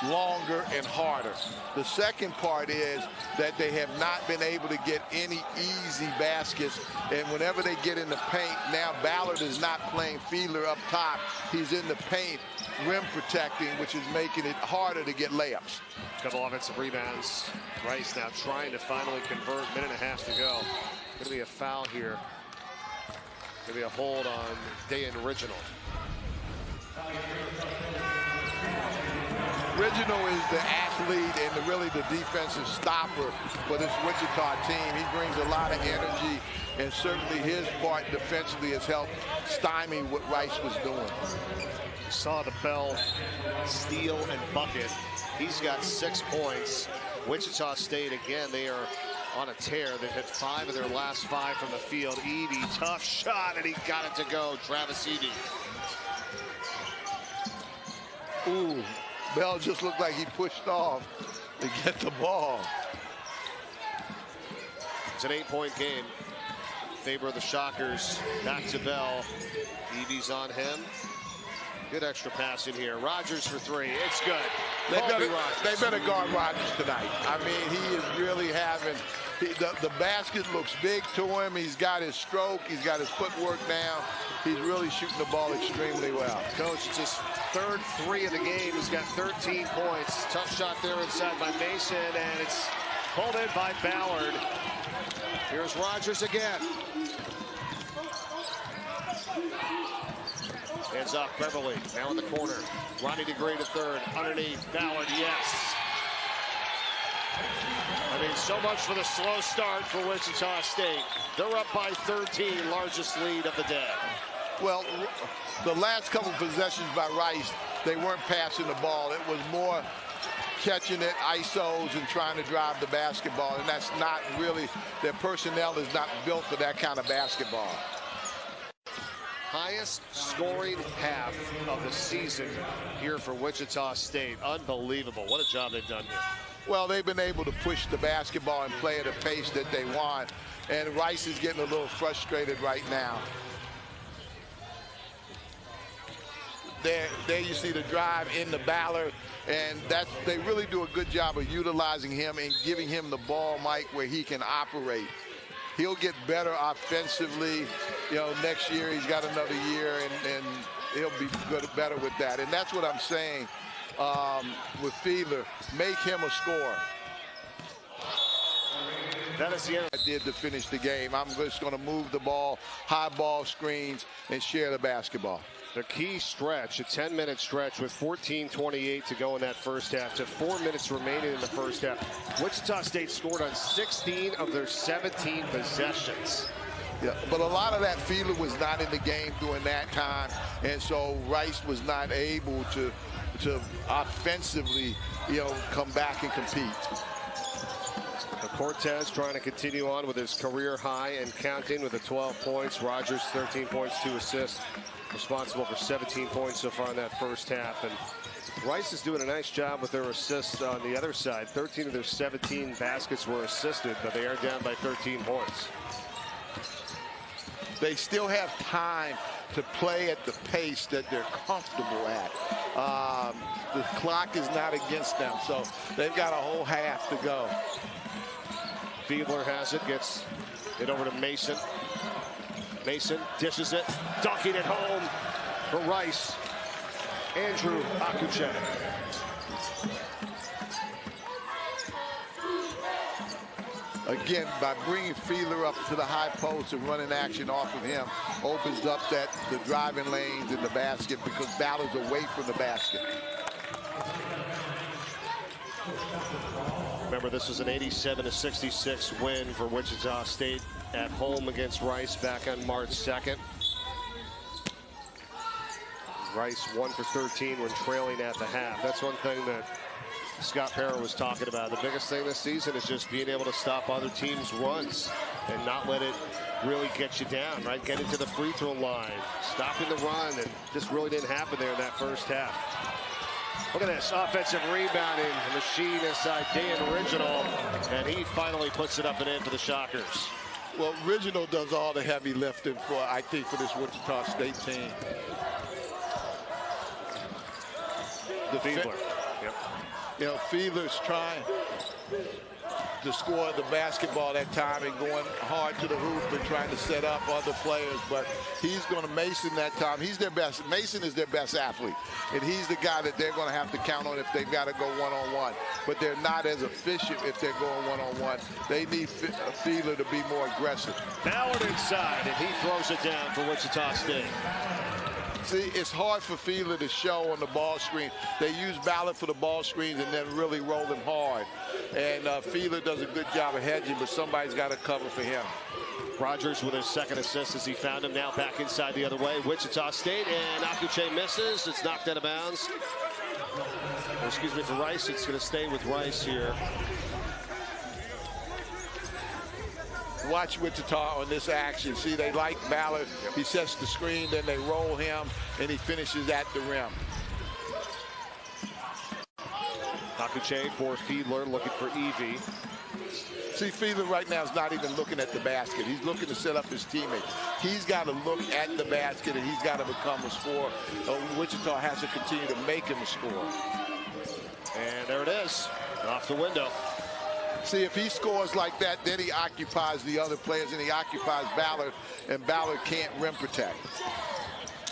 longer and harder. The second part is that they have not been able to get any easy baskets, and whenever they get in the paint, now Ballard is not playing Fiedler up top. He's in the paint, rim protecting, which is making it harder to get layups. Couple offensive rebounds. Rice now trying to finally convert. Minute and a half to go. Going to be a foul here. Going to be a hold on Dayan Original. Original is the athlete and really the defensive stopper for this Wichita team. He brings a lot of energy, and certainly his part defensively has helped stymie what Rice was doing. Saw the Bell steal and bucket. He's got 6 points. Wichita State, again, they are on a tear. They've hit 5 of their last 5 from the field. Evee, tough shot, and he got it to go. Travis Evee. Ooh, Bell just looked like he pushed off to get the ball. It's an 8-point game. Favor of the Shockers. Back to Bell. Evee's on him. Good extra pass in here. Rogers for 3. It's good. They better guard Rogers tonight. I mean, he is really having the basket looks big to him. He's got his stroke. He's got his footwork down. He's really shooting the ball extremely well. Coach, it's his 3rd 3 of the game. He's got 13 points. Tough shot there inside by Mason, and it's pulled in by Ballard. Here's Rogers again. Hands off Beverly, now in the corner. Ronnie DeGree to 3rd, underneath, Ballard, yes. I mean, so much for the slow start for Wichita State. They're up by 13, largest lead of the day. Well, the last couple possessions by Rice, they weren't passing the ball. It was more catching it, ISOs, and trying to drive the basketball, and that's not really, their personnel is not built for that kind of basketball. Highest scoring half of the season here for Wichita State. Unbelievable. What a job they've done here. Well, they've been able to push the basketball and play at a pace that they want, and Rice is getting a little frustrated right now. There you see the drive in the Ballard, and they really do a good job of utilizing him and giving him the ball, Mike, where he can operate. He'll get better offensively, next year. He's got another year, and he'll be better with that. And that's what I'm saying with Fiedler. Make him a scorer. That is the end. I did to finish the game. I'm just going to move the ball, high ball screens, and share the basketball. The key stretch, a 10-minute stretch with 14:28 to go in that first half, to 4 minutes remaining in the first half. Wichita State scored on 16 of their 17 possessions. Yeah, but a lot of that Fiedler was not in the game during that time, and so Rice was not able to offensively, come back and compete. Cortez trying to continue on with his career high and counting with the 12 points. Rogers 13 points, 2 assists. Responsible for 17 points so far in that first half. And Rice is doing a nice job with their assists on the other side. 13 of their 17 baskets were assisted, but they are down by 13 points. they still have time to play at the pace that they're comfortable at. The clock is not against them, so they've got a whole half to go. Fiedler has it, gets it over to Mason. Mason dishes it, dunking it home for Rice. Andrew Akuche. Again, by bringing Fiedler up to the high post and running action off of him, opens up the driving lanes in the basket because Ballard's away from the basket. Remember, this was an 87-66 win for Wichita State at home against Rice back on March 2nd. Rice 1 for 13 when trailing at the half. That's one thing that Scott Parra was talking about. The biggest thing this season is just being able to stop other teams' runs and not let it really get you down, right? Getting to the free throw line, stopping the run, and just really didn't happen there in that first half. Look at this offensive rebounding machine inside Dan Original, and he finally puts it up and in for the Shockers. Well, Original does all the heavy lifting I think, for this Wichita State team. The Fiedler. Yep. You know, Fiedler's trying to score the basketball that time and going hard to the hoop and trying to set up other players, but he's going to Mason that time. He's their best. Mason is their best athlete, and he's the guy that they're going to have to count on if they've got to go one-on-one. But they're not as efficient if they're going one-on-one. They need Fiedler to be more aggressive. Ballard inside, and he throws it down for Wichita State. See, it's hard for Fiedler to show on the ball screen. They use Ballard for the ball screens and then really roll him hard. And Fiedler does a good job of hedging, but somebody's got to cover for him. Rogers with his second assist as he found him. Now back inside the other way. Wichita State, and Akuche misses. It's knocked out of bounds. Excuse me, for Rice. It's going to stay with Rice here. Watch Wichita on this action. See, they like Ballard. He sets the screen, then they roll him, and he finishes at the rim. Akuche for Fiedler, looking for Evee. See, Fiedler right now is not even looking at the basket. He's looking to set up his teammate. He's got to look at the basket, and he's got to become a scorer. Wichita has to continue to make him a scorer. And there it is, off the window. See, if he scores like that, then he occupies the other players, and he occupies Ballard, and Ballard can't rim protect.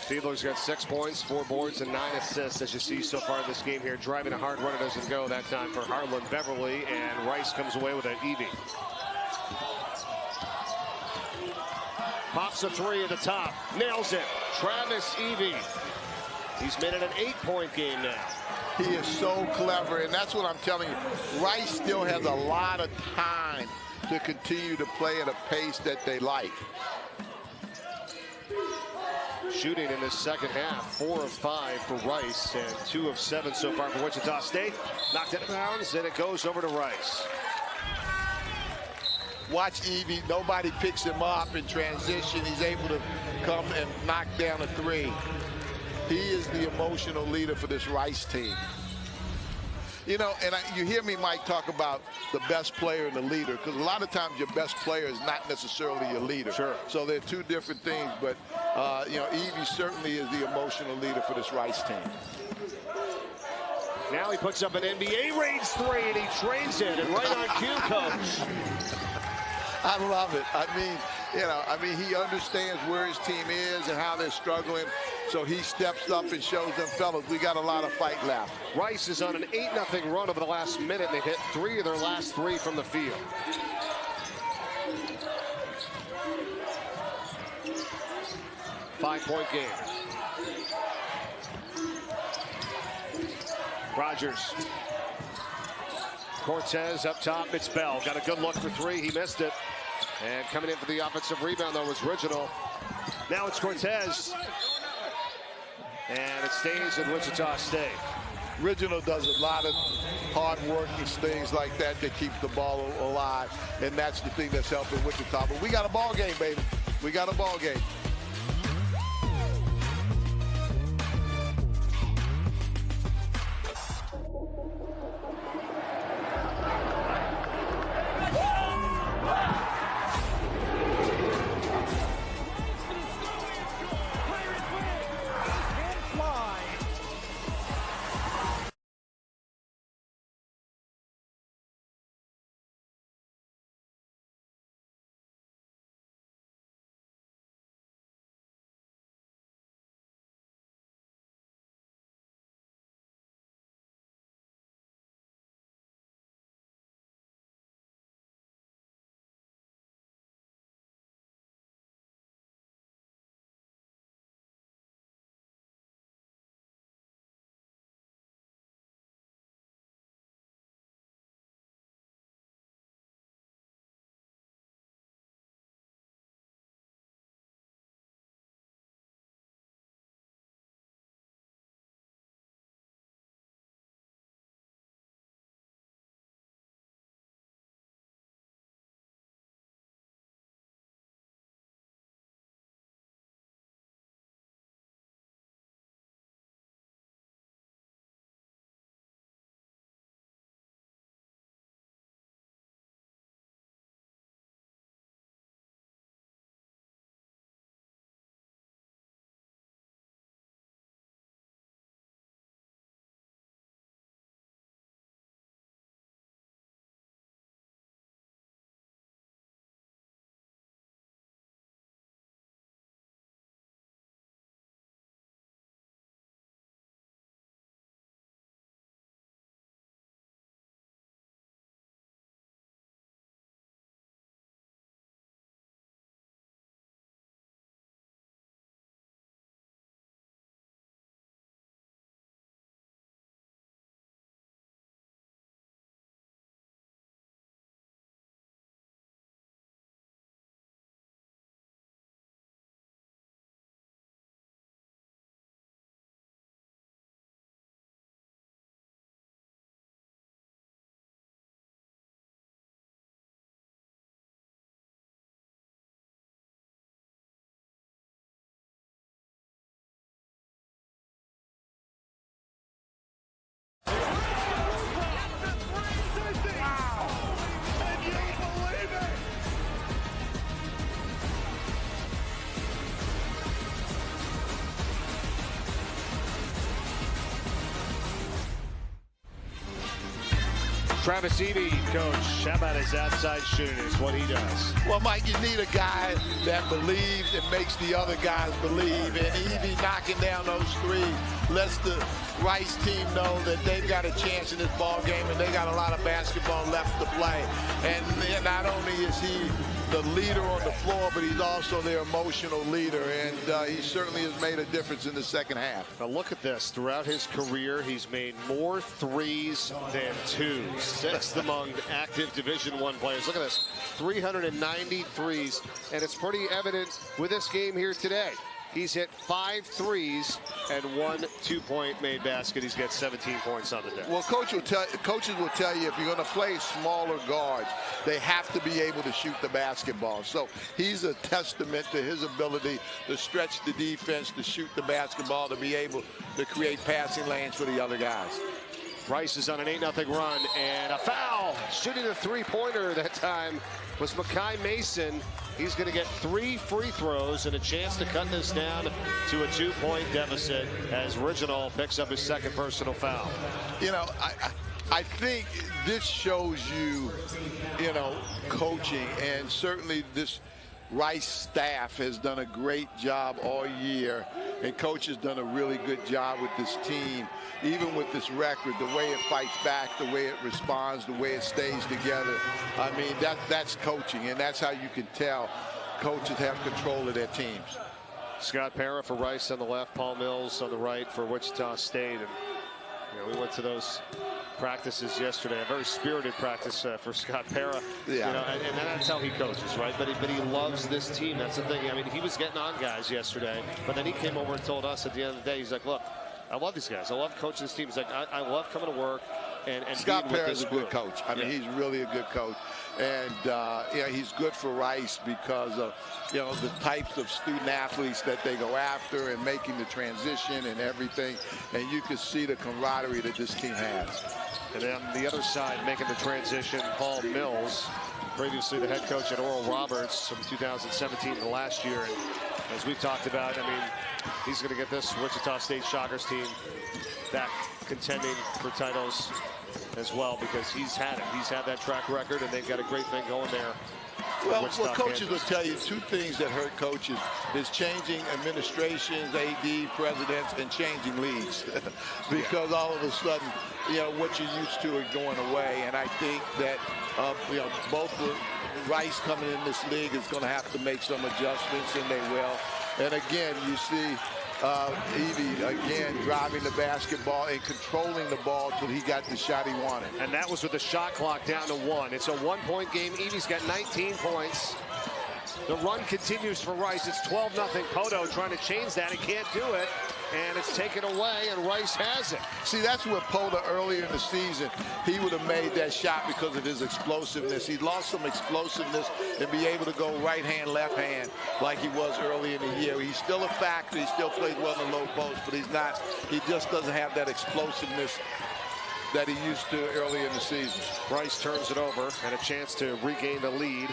Fiedler's got 6 points, 4 boards, and 9 assists, as you see so far in this game here. Driving a hard run, it doesn't go that time for Harlan Beverly, and Rice comes away with an Evee. Pops a 3 at the top, nails it. Travis Evee. He's made it an 8-point game now. He is so clever, and that's what I'm telling you. Rice still has a lot of time to continue to play at a pace that they like. Shooting in this second half, 4 of 5 for Rice and 2 of 7 so far for Wichita State. Knocked it out of bounds, and it goes over to Rice. Watch Evee. Nobody picks him up in transition. He's able to come and knock down a 3. He is the emotional leader for this Rice team. You know, and you hear me, Mike, talk about the best player and the leader, because a lot of times your best player is not necessarily your leader. Sure. So they're two different things, but, you know, Evee certainly is the emotional leader for this Rice team. Now he puts up an NBA range 3, and he trains it, and right on cue, coach. I love it. I mean, you know, he understands where his team is and how they're struggling. So he steps up and shows them, fellas, we got a lot of fight left. Rice is on an 8-0 run over the last minute. They've hit 3 of their last 3 from the field. Five-point game. Rogers. Cortez up top. It's Bell. Got a good look for 3. He missed it. And coming in for the offensive rebound, though, was Original. Now it's Cortez. And it stays in Wichita State. Original does a lot of hard work and things like that that keep the ball alive. And that's the thing that's helping Wichita. But we got a ball game, baby. We got a ball game. Travis Evee, coach, how about his outside shooting? Is what he does. Well, Mike, you need a guy that believes and makes the other guys believe. And Evee knocking down those threes lets the Rice team know that they've got a chance in this ball game and they got a lot of basketball left to play. And not only is he the leader on the floor, but he's also their emotional leader, and he certainly has made a difference in the second half. Now look at this. Throughout his career, he's made more threes than twos. Sixth among active Division I players. Look at this, 390 threes, and it's pretty evident with this game here today. He's hit 5 threes and 1 2-point made basket. He's got 17 points on the day. Well, coaches will tell you if you're going to play smaller guards, they have to be able to shoot the basketball. So he's a testament to his ability to stretch the defense, to shoot the basketball, to be able to create passing lanes for the other guys. Rice is on an 8-0 run, and a foul. Shooting a three-pointer that time was Makai Mason. He's going to get 3 free throws and a chance to cut this down to a 2-point deficit as Reginald picks up his second personal foul. You know, I think this shows you, coaching, and certainly this Rice staff has done a great job all year, and coach has done a really good job with this team. Even with this record, the way it fights back, the way it responds, the way it stays together. I mean, that's coaching, and that's how you can tell coaches have control of their teams. Scott Parra for Rice on the left, Paul Mills on the right for Wichita State. And we went to those practices yesterday, a very spirited practice for Scott Parra. Yeah. And that's how he coaches, right? But he loves this team. That's the thing. I mean, he was getting on guys yesterday, but then he came over and told us at the end of the day, he's like, look, I love these guys. I love coaching this team. He's like, I love coming to work and Scott Parra is a group. good coach. I mean, he's really a good coach. And, he's good for Rice because of, the types of student athletes that they go after and making the transition and everything. And you can see the camaraderie that this team has. And then on the other side, making the transition, Paul Mills, previously the head coach at Oral Roberts from 2017 to last year. And as we've talked about, I mean, he's going to get this Wichita State Shockers team back contending for titles as well, because he's had it. He's had that track record, and they've got a great thing going there. Well, coaches will tell you 2 things that hurt coaches is changing administrations, AD, presidents, and changing leagues. Because all of a sudden, what you're used to are going away. And I think that, both the Rice coming in this league is going to have to make some adjustments, and they will. And again, you see Evee again driving the basketball and controlling the ball till he got the shot he wanted. And that was with the shot clock down to 1. It's a 1-point game. Evee's got 19 points. The run continues for Rice. It's 12-0. Poto trying to change that. He can't do it. And it's taken away, and Rice has it. See, that's what Poto earlier in the season, he would have made that shot because of his explosiveness. He lost some explosiveness and be able to go right hand, left hand like he was early in the year. He's still a factor. He still plays well in the low post, but he just doesn't have that explosiveness that he used to early in the season. Rice turns it over and a chance to regain the lead.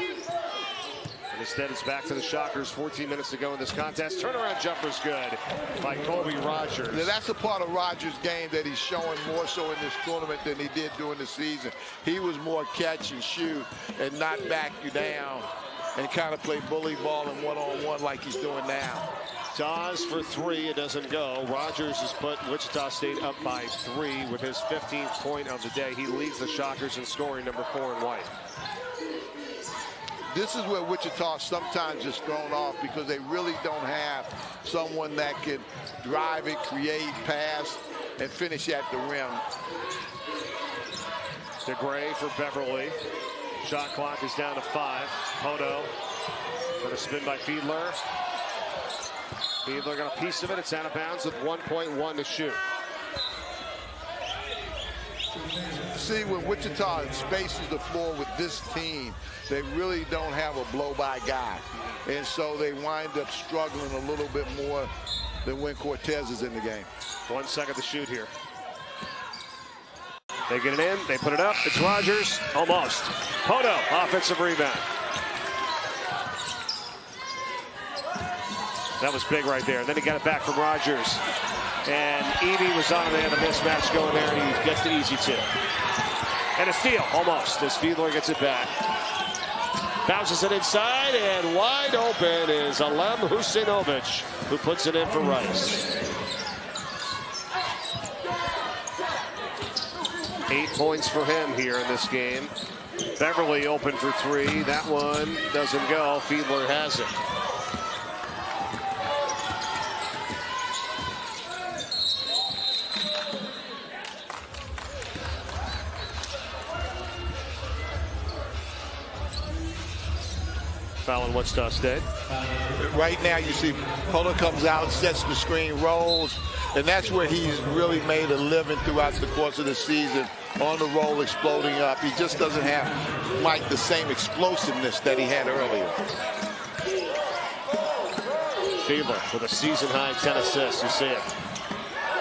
And instead, it's back to the Shockers. 14 minutes to go in this contest. Turnaround jumper's good by Colby Rogers. Now, that's a part of Rogers' game that he's showing more so in this tournament than he did during the season. He was more catch and shoot and not back you down and kind of play bully ball and one-on-one like he's doing now. Dawes for 3. It doesn't go. Rogers has put Wichita State up by 3 with his 15th point of the day. He leads the Shockers in scoring, number 4 in white. This is where Wichita sometimes is thrown off because they really don't have someone that can drive it, create, pass, and finish at the rim. DeGray for Beverly. Shot clock is down to 5. Poto going to spin by Fiedler. Fiedler got a piece of it. It's out of bounds with 1.1 to shoot. See, when Wichita spaces the floor with this team, they really don't have a blow-by guy. And so they wind up struggling a little bit more than when Cortez is in the game. 1 second to shoot here. They get it in, they put it up, it's Rogers, almost. Poto, offensive rebound. That was big right there. And then he got it back from Rogers. And Evee was on there, the mismatch going there, and he gets the easy 2. And a steal, almost, as Fiedler gets it back. Bounces it inside, and wide open is Alem Husejnovic, who puts it in for Rice. 8 points for him here in this game. Beverly open for 3. That one doesn't go. Fiedler has it. Foul on Wichita State. Right now you see Polo comes out, sets the screen, rolls, and that's where he's really made a living throughout the course of the season, on the roll, exploding up. He just doesn't have, Mike, the same explosiveness that he had earlier. Fiedler with a season-high 10 assists. You see it.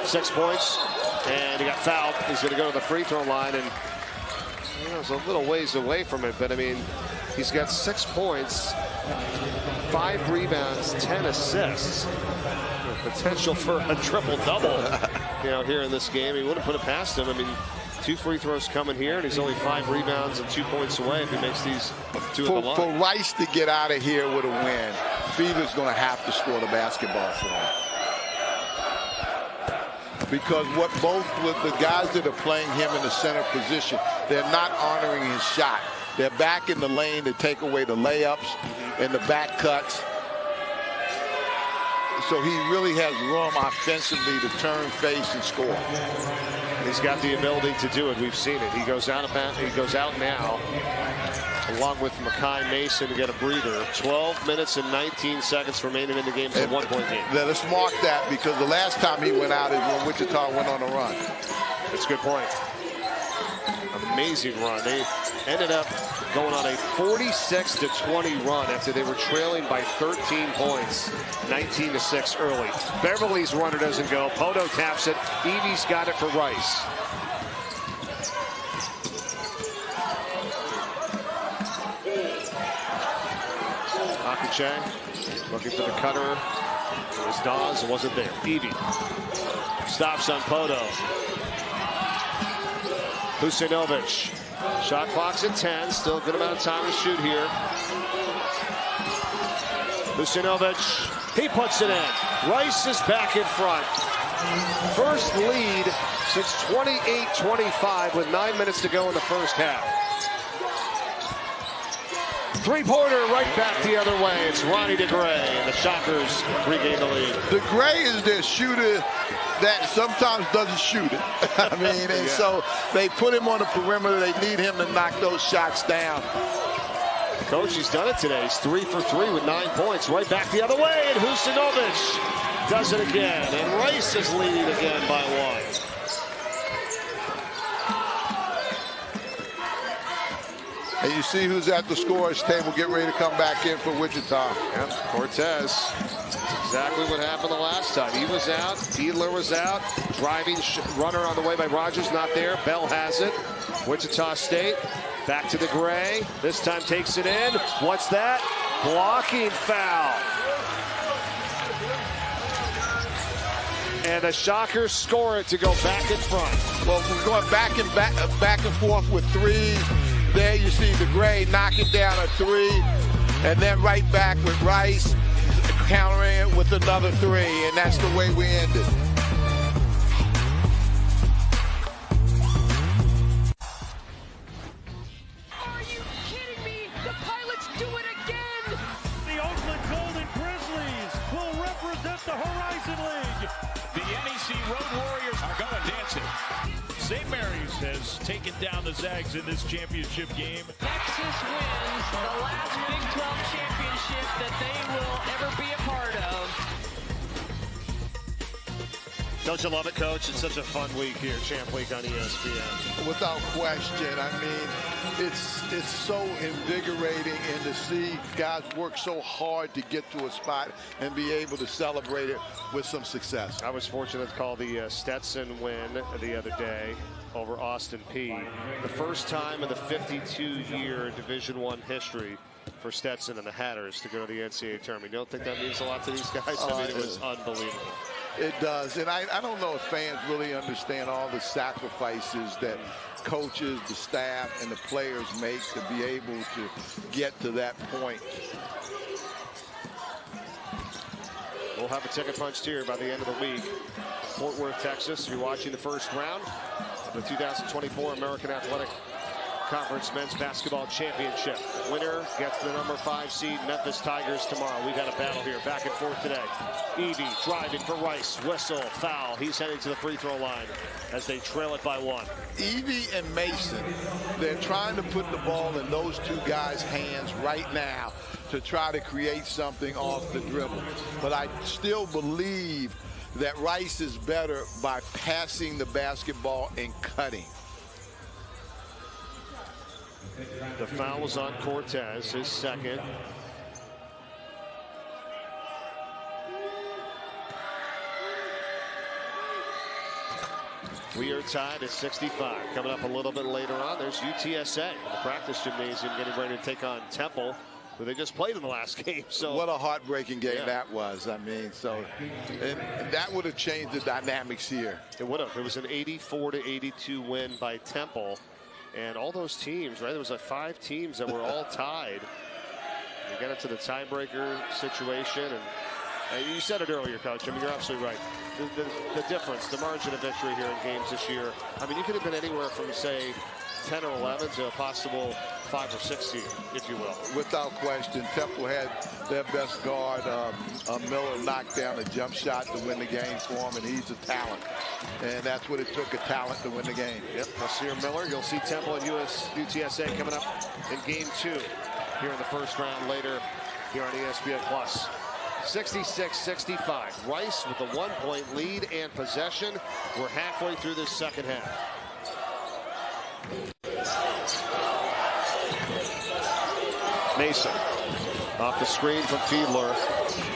6 points, and he got fouled. He's going to go to the free throw line, and it's a little ways away from it, but I mean, he's got 6 points, 5 rebounds, 10 assists. Potential for a triple-double, here in this game. He wouldn't put it past him. I mean, 2 free throws coming here, and he's only 5 rebounds and 2 points away if he makes these 2 at the line. For Rice to get out of here with a win, Fiedler's going to have to score the basketball for him. Because both the guys that are playing him in the center position, they're not honoring his shot. They're back in the lane to take away the layups and the back cuts. So he really has room offensively to turn, face, and score. He's got the ability to do it. We've seen it. He goes out now, along with Makai Mason, to get a breather. 12 minutes and 19 seconds remaining in the game. It's a 1-point game. Let's mark that, because the last time he went out is when Wichita went on a run. That's a good point. Amazing run. They ended up going on a 46-20 run after they were trailing by 13 points, 19-6 early. Beverly's runner doesn't go. Poto taps it. Evee's got it for Rice. Akache looking for the cutter. It was Dawes. It wasn't there. Evee stops on Poto. Husejnovic. Shot clock's at 10. Still a good amount of time to shoot here. Husejnovic. He puts it in. Rice is back in front. First lead since 28-25 with 9 minutes to go in the first half. Three-pointer right back the other way. It's Ronnie DeGray, and the Shockers regain the lead. DeGray is their shooter that sometimes doesn't shoot it. I mean, and so they put him on the perimeter. They need him to knock those shots down. Coach, he's done it today. He's 3 for 3 with 9 points. Right back the other way, and Husejnovic does it again. And Rice is leading again by 1. And you see who's at the scorer's table, get ready to come back in for Wichita. Yep, Cortez. That's exactly what happened the last time. He was out, Fiedler was out, driving runner on the way by Rogers, not there. Bell has it. Wichita State back to the Gray. This time takes it in. What's that? Blocking foul. And the Shockers score it to go back in front. Well, we're going back and forth with threes. There you see the Gray knocking down a 3, and then right back with Rice countering it with another 3, and that's the way we ended. Are you kidding me? The Pilots do it again! The Oakland Golden Grizzlies will represent the Horizon League. The NEC Road Warriors are going dancing. St. Mary's has taken down the Zags in this championship game. Texas wins the last Big 12 championship that they will ever be a part of. Don't you love it, Coach? It's such a fun week here, Champ Week on ESPN. Without question. I mean, it's so invigorating, and to see guys work so hard to get to a spot and be able to celebrate it with some success. I was fortunate to call the Stetson win the other day over Austin Peay. The first time in the 52-year Division I history for Stetson and the Hatters to go to the NCAA tournament. You don't think that means a lot to these guys? I mean, it was unbelievable. It does, and I don't know if fans really understand all the sacrifices that coaches, the staff, and the players make to be able to get to that point. We'll have a ticket punched here by the end of the week. Fort Worth, Texas. You're watching the first round of the 2024 American Athletic Conference Men's Basketball Championship. Winner gets the number 5 seed Memphis Tigers tomorrow. We've had a battle here, back and forth today. Evee driving for Rice. Whistle, foul. He's heading to the free throw line as they trail it by 1. Evee and Mason, they're trying to put the ball in those two guys' hands right now to try to create something off the dribble. But I still believe that Rice is better by passing the basketball and cutting. The foul was on Cortez, his second. We are tied at 65. Coming up a little bit later on, there's UTSA in the practice gymnasium getting ready to take on Temple, who they just played in the last game. So what a heartbreaking game that was. I mean, so and that would have changed the dynamics here. It would have. It was an 84-82 win by Temple. And all those teams, right? There was like 5 teams that were all tied. You get into the tiebreaker situation, and you said it earlier, Coach. I mean, you're absolutely right. The difference, the margin of victory here in games this year. I mean, you could have been anywhere from, say, 10 or 11 to a possible 5 or 6 seed, if you will. Without question, Temple had their best guard. Miller knocked down a jump shot to win the game for him, and he's a talent. And that's what it took, a talent to win the game. Yep, Nasir Miller. You'll see Temple and UTSA coming up in game 2 here in the first round later here on ESPN Plus. 66-65. Rice with a 1-point lead and possession. We're halfway through this second half. Mason off the screen from Fiedler.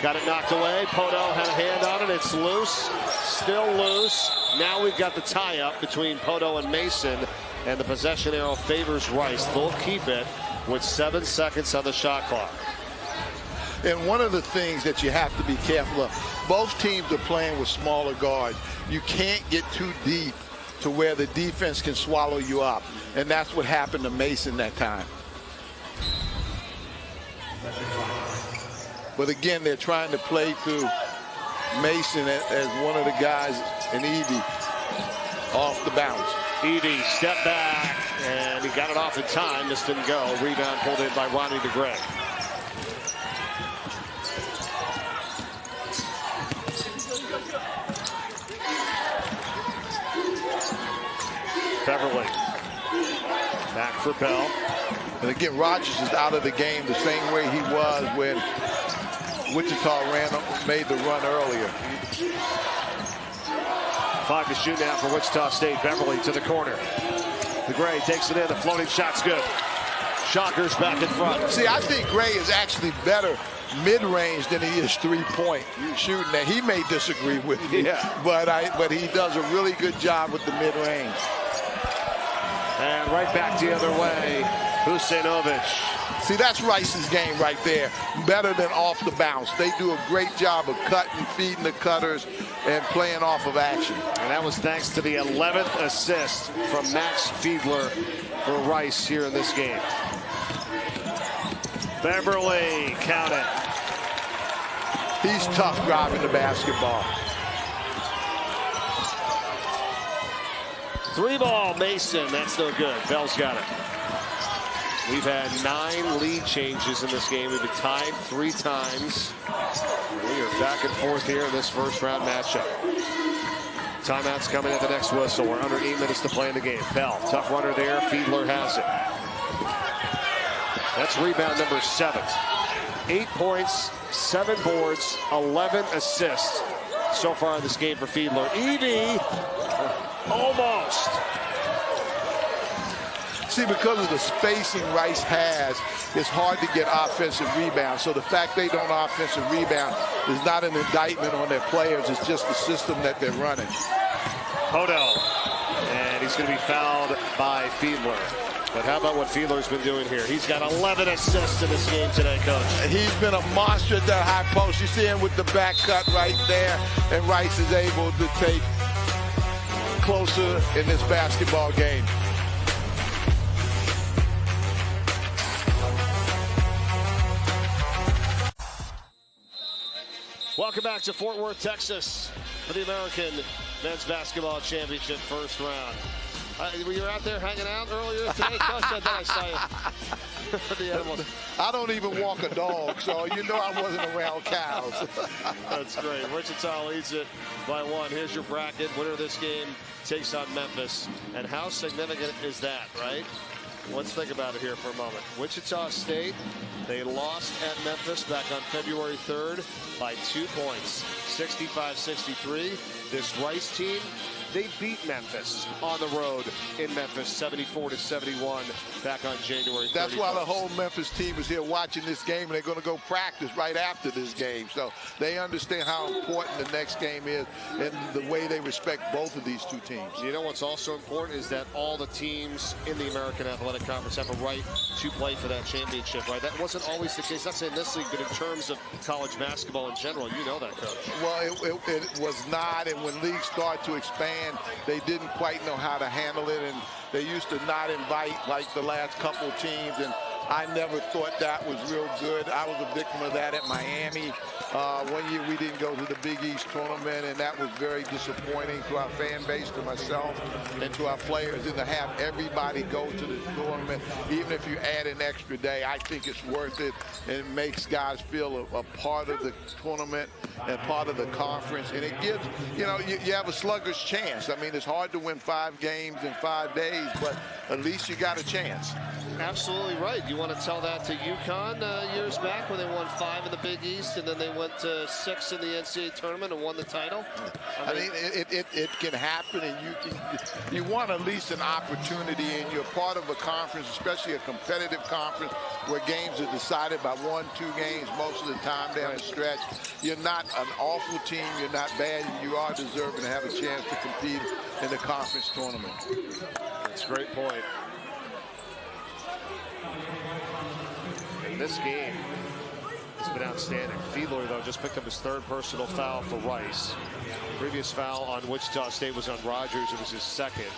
Got it knocked away. Poto had a hand on it. It's loose. Still loose. Now we've got the tie-up between Poto and Mason, and the possession arrow favors Rice. They'll keep it with 7 seconds on the shot clock. And one of the things that you have to be careful of, both teams are playing with smaller guards. You can't get too deep to where the defense can swallow you up. And that's what happened to Mason that time. But again, they're trying to play through Mason as one of the guys, and Evee off the bounce. Evee step back, and he got it off in time. This didn't go. Rebound pulled in by Ronnie DeGray. Beverly back for Bell. And again, Rogers is out of the game the same way he was when Wichita made the run earlier. 5 to shoot now for Wichita State. Beverly to the corner. DeGray takes it in. The floating shot's good. Shockers back in front. See, I think Gray is actually better mid-range than he is three-point shooting. Now, he may disagree with me, but he does a really good job with the mid-range. And right back the other way, Husejnovic. See, that's Rice's game right there. Better than off the bounce. They do a great job of cutting, feeding the cutters, and playing off of action. And that was thanks to the 11th assist from Max Fiedler for Rice here in this game. Beverly, count it. He's tough driving the basketball. 3-ball Mason, that's no good. Bell's got it. We've had 9 lead changes in this game. We've been tied 3 times. We are back and forth here in this first round matchup. Timeout's coming at the next whistle. We're under 8 minutes to play in the game. Bell, tough runner there. Fiedler has it. That's rebound number 7. 8 points, 7 boards, 11 assists so far in this game for Fiedler. Evee, almost. See, because of the spacing Rice has, it's hard to get offensive rebounds. So the fact they don't offensive rebound is not an indictment on their players. It's just the system that they're running. Poto, and he's going to be fouled by Fiedler. But how about what Fiedler's been doing here? He's got 11 assists in this game today, Coach. He's been a monster at that high post. You see him with the back cut right there, and Rice is able to take closer in this basketball game. Welcome back to Fort Worth, Texas for the American Men's Basketball Championship first round. Were you out there hanging out earlier today, Coach? I thought I saw you for the animals. I don't even walk a dog, so you know I wasn't around cows. That's great. Wichita leads it by 1. Here's your bracket. Winner of this game takes on Memphis. And how significant is that, right? Let's think about it here for a moment. Wichita State, they lost at Memphis back on February 3rd by 2 points, 65-63. This Rice team, they beat Memphis on the road in Memphis, 74-71, back on January 31st. That's why the whole Memphis team is here watching this game, and they're going to go practice right after this game. So they understand how important the next game is and the way they respect both of these two teams. You know what's also important is that all the teams in the American Athletic Conference have a right to play for that championship, right? That wasn't always the case, not saying this league, but in terms of college basketball in general. You know that, Coach. Well, it was not, and when leagues start to expand, they didn't quite know how to handle it, and they used to not invite like the last couple teams, and I never thought that was real good. I was a victim of that at Miami. 1 year we didn't go to the Big East tournament, and that was very disappointing to our fan base, to myself, and to our players. And to have everybody go to the tournament, even if you add an extra day, I think it's worth it. And it makes guys feel a part of the tournament and part of the conference. And it gives, you know, you have a sluggish chance. I mean, it's hard to win 5 games in 5 days, but at least you got a chance. Absolutely right. You want to tell that to UConn years back when they won 5 in the Big East and then they went to 6 in the NCAA tournament and won the title? I mean, it can happen, and you want at least an opportunity, and you're part of a conference, especially a competitive conference, where games are decided by 1-2 games most of the time down the stretch. You're not an awful team. You're not bad. You are deserving to have a chance to compete in the conference tournament. That's a great point. This game has been outstanding. Fiedler, though, just picked up his 3rd personal foul for Rice. Previous foul on Wichita State was on Rogers. It was his 2nd.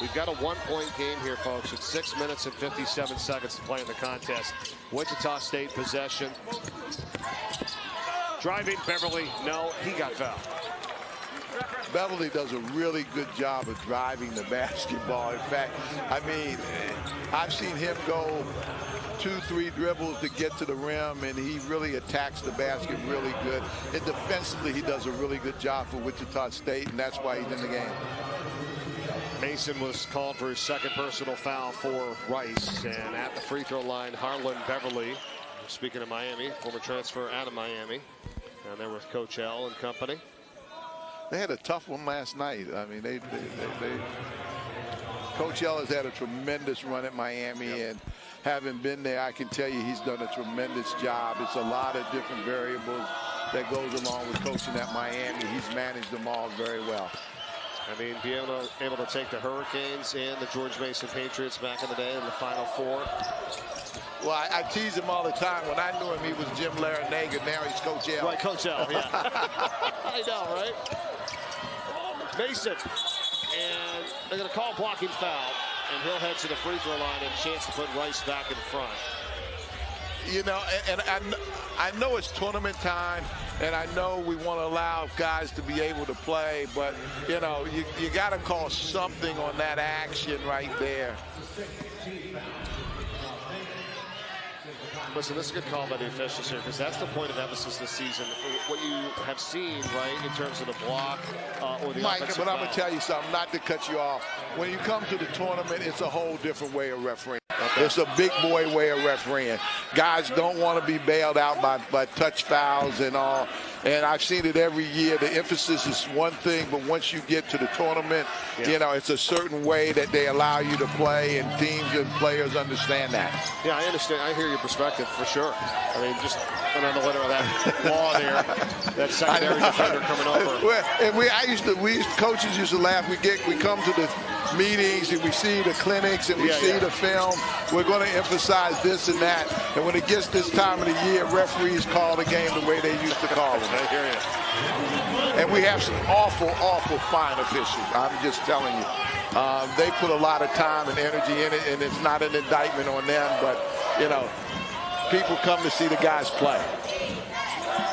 We've got a 1-point game here, folks. It's 6 minutes and 57 seconds to play in the contest. Wichita State possession. Driving Beverly. No, he got fouled. Beverly does a really good job of driving the basketball. In fact, I mean, I've seen him go 2-3 dribbles to get to the rim, and he really attacks the basket really good. And defensively, he does a really good job for Wichita State, and that's why he's in the game. Mason was called for his 2nd personal foul for Rice, and at the free throw line, Harlan Beverly, speaking of Miami, former transfer out of Miami, and they're with Coach L and company. They had a tough one last night. I mean, Coach L has had a tremendous run at Miami, and having been there, I can tell you he's done a tremendous job. It's a lot of different variables that goes along with coaching at Miami. He's managed them all very well. I mean, being able to take the Hurricanes and the George Mason Patriots back in the day in the Final Four. Well, I tease him all the time. When I knew him, he was Jim Larranaga. Now he's Coach L. Right, Coach L, yeah. I know, right? Mason, and they're going to call blocking foul, and he'll head to the free throw line and a chance to put Rice back in front. You know, and I know it's tournament time, and I know we want to allow guys to be able to play, but, you know, you got to call something on that action right there. Listen, this is a good call by the officials here, because that's the point of emphasis this season. What you have seen, right, in terms of the block or the Mike, offensive but I'm foul. going to tell you something, not to cut you off. When you come to the tournament, it's a whole different way of refereeing. Okay. It's a big boy way of refereeing. Guys don't want to be bailed out by touch fouls and all. And I've seen it every year. The emphasis is one thing, but once you get to the tournament, you know, it's a certain way that they allow you to play, and teams and players understand that. Yeah, I understand. I hear your perspective for sure. I mean, just another letter of that law there, that secondary defender coming over. And we coaches used to laugh. We come to the meetings and we see the clinics and we see the film. We're going to emphasize this and that. And when it gets this time of the year, referees call the game the way they used to call it. I hear you. And we have some awful, awful fine officials. I'm just telling you. They put a lot of time and energy in it, and it's not an indictment on them, but, you know, people come to see the guys play.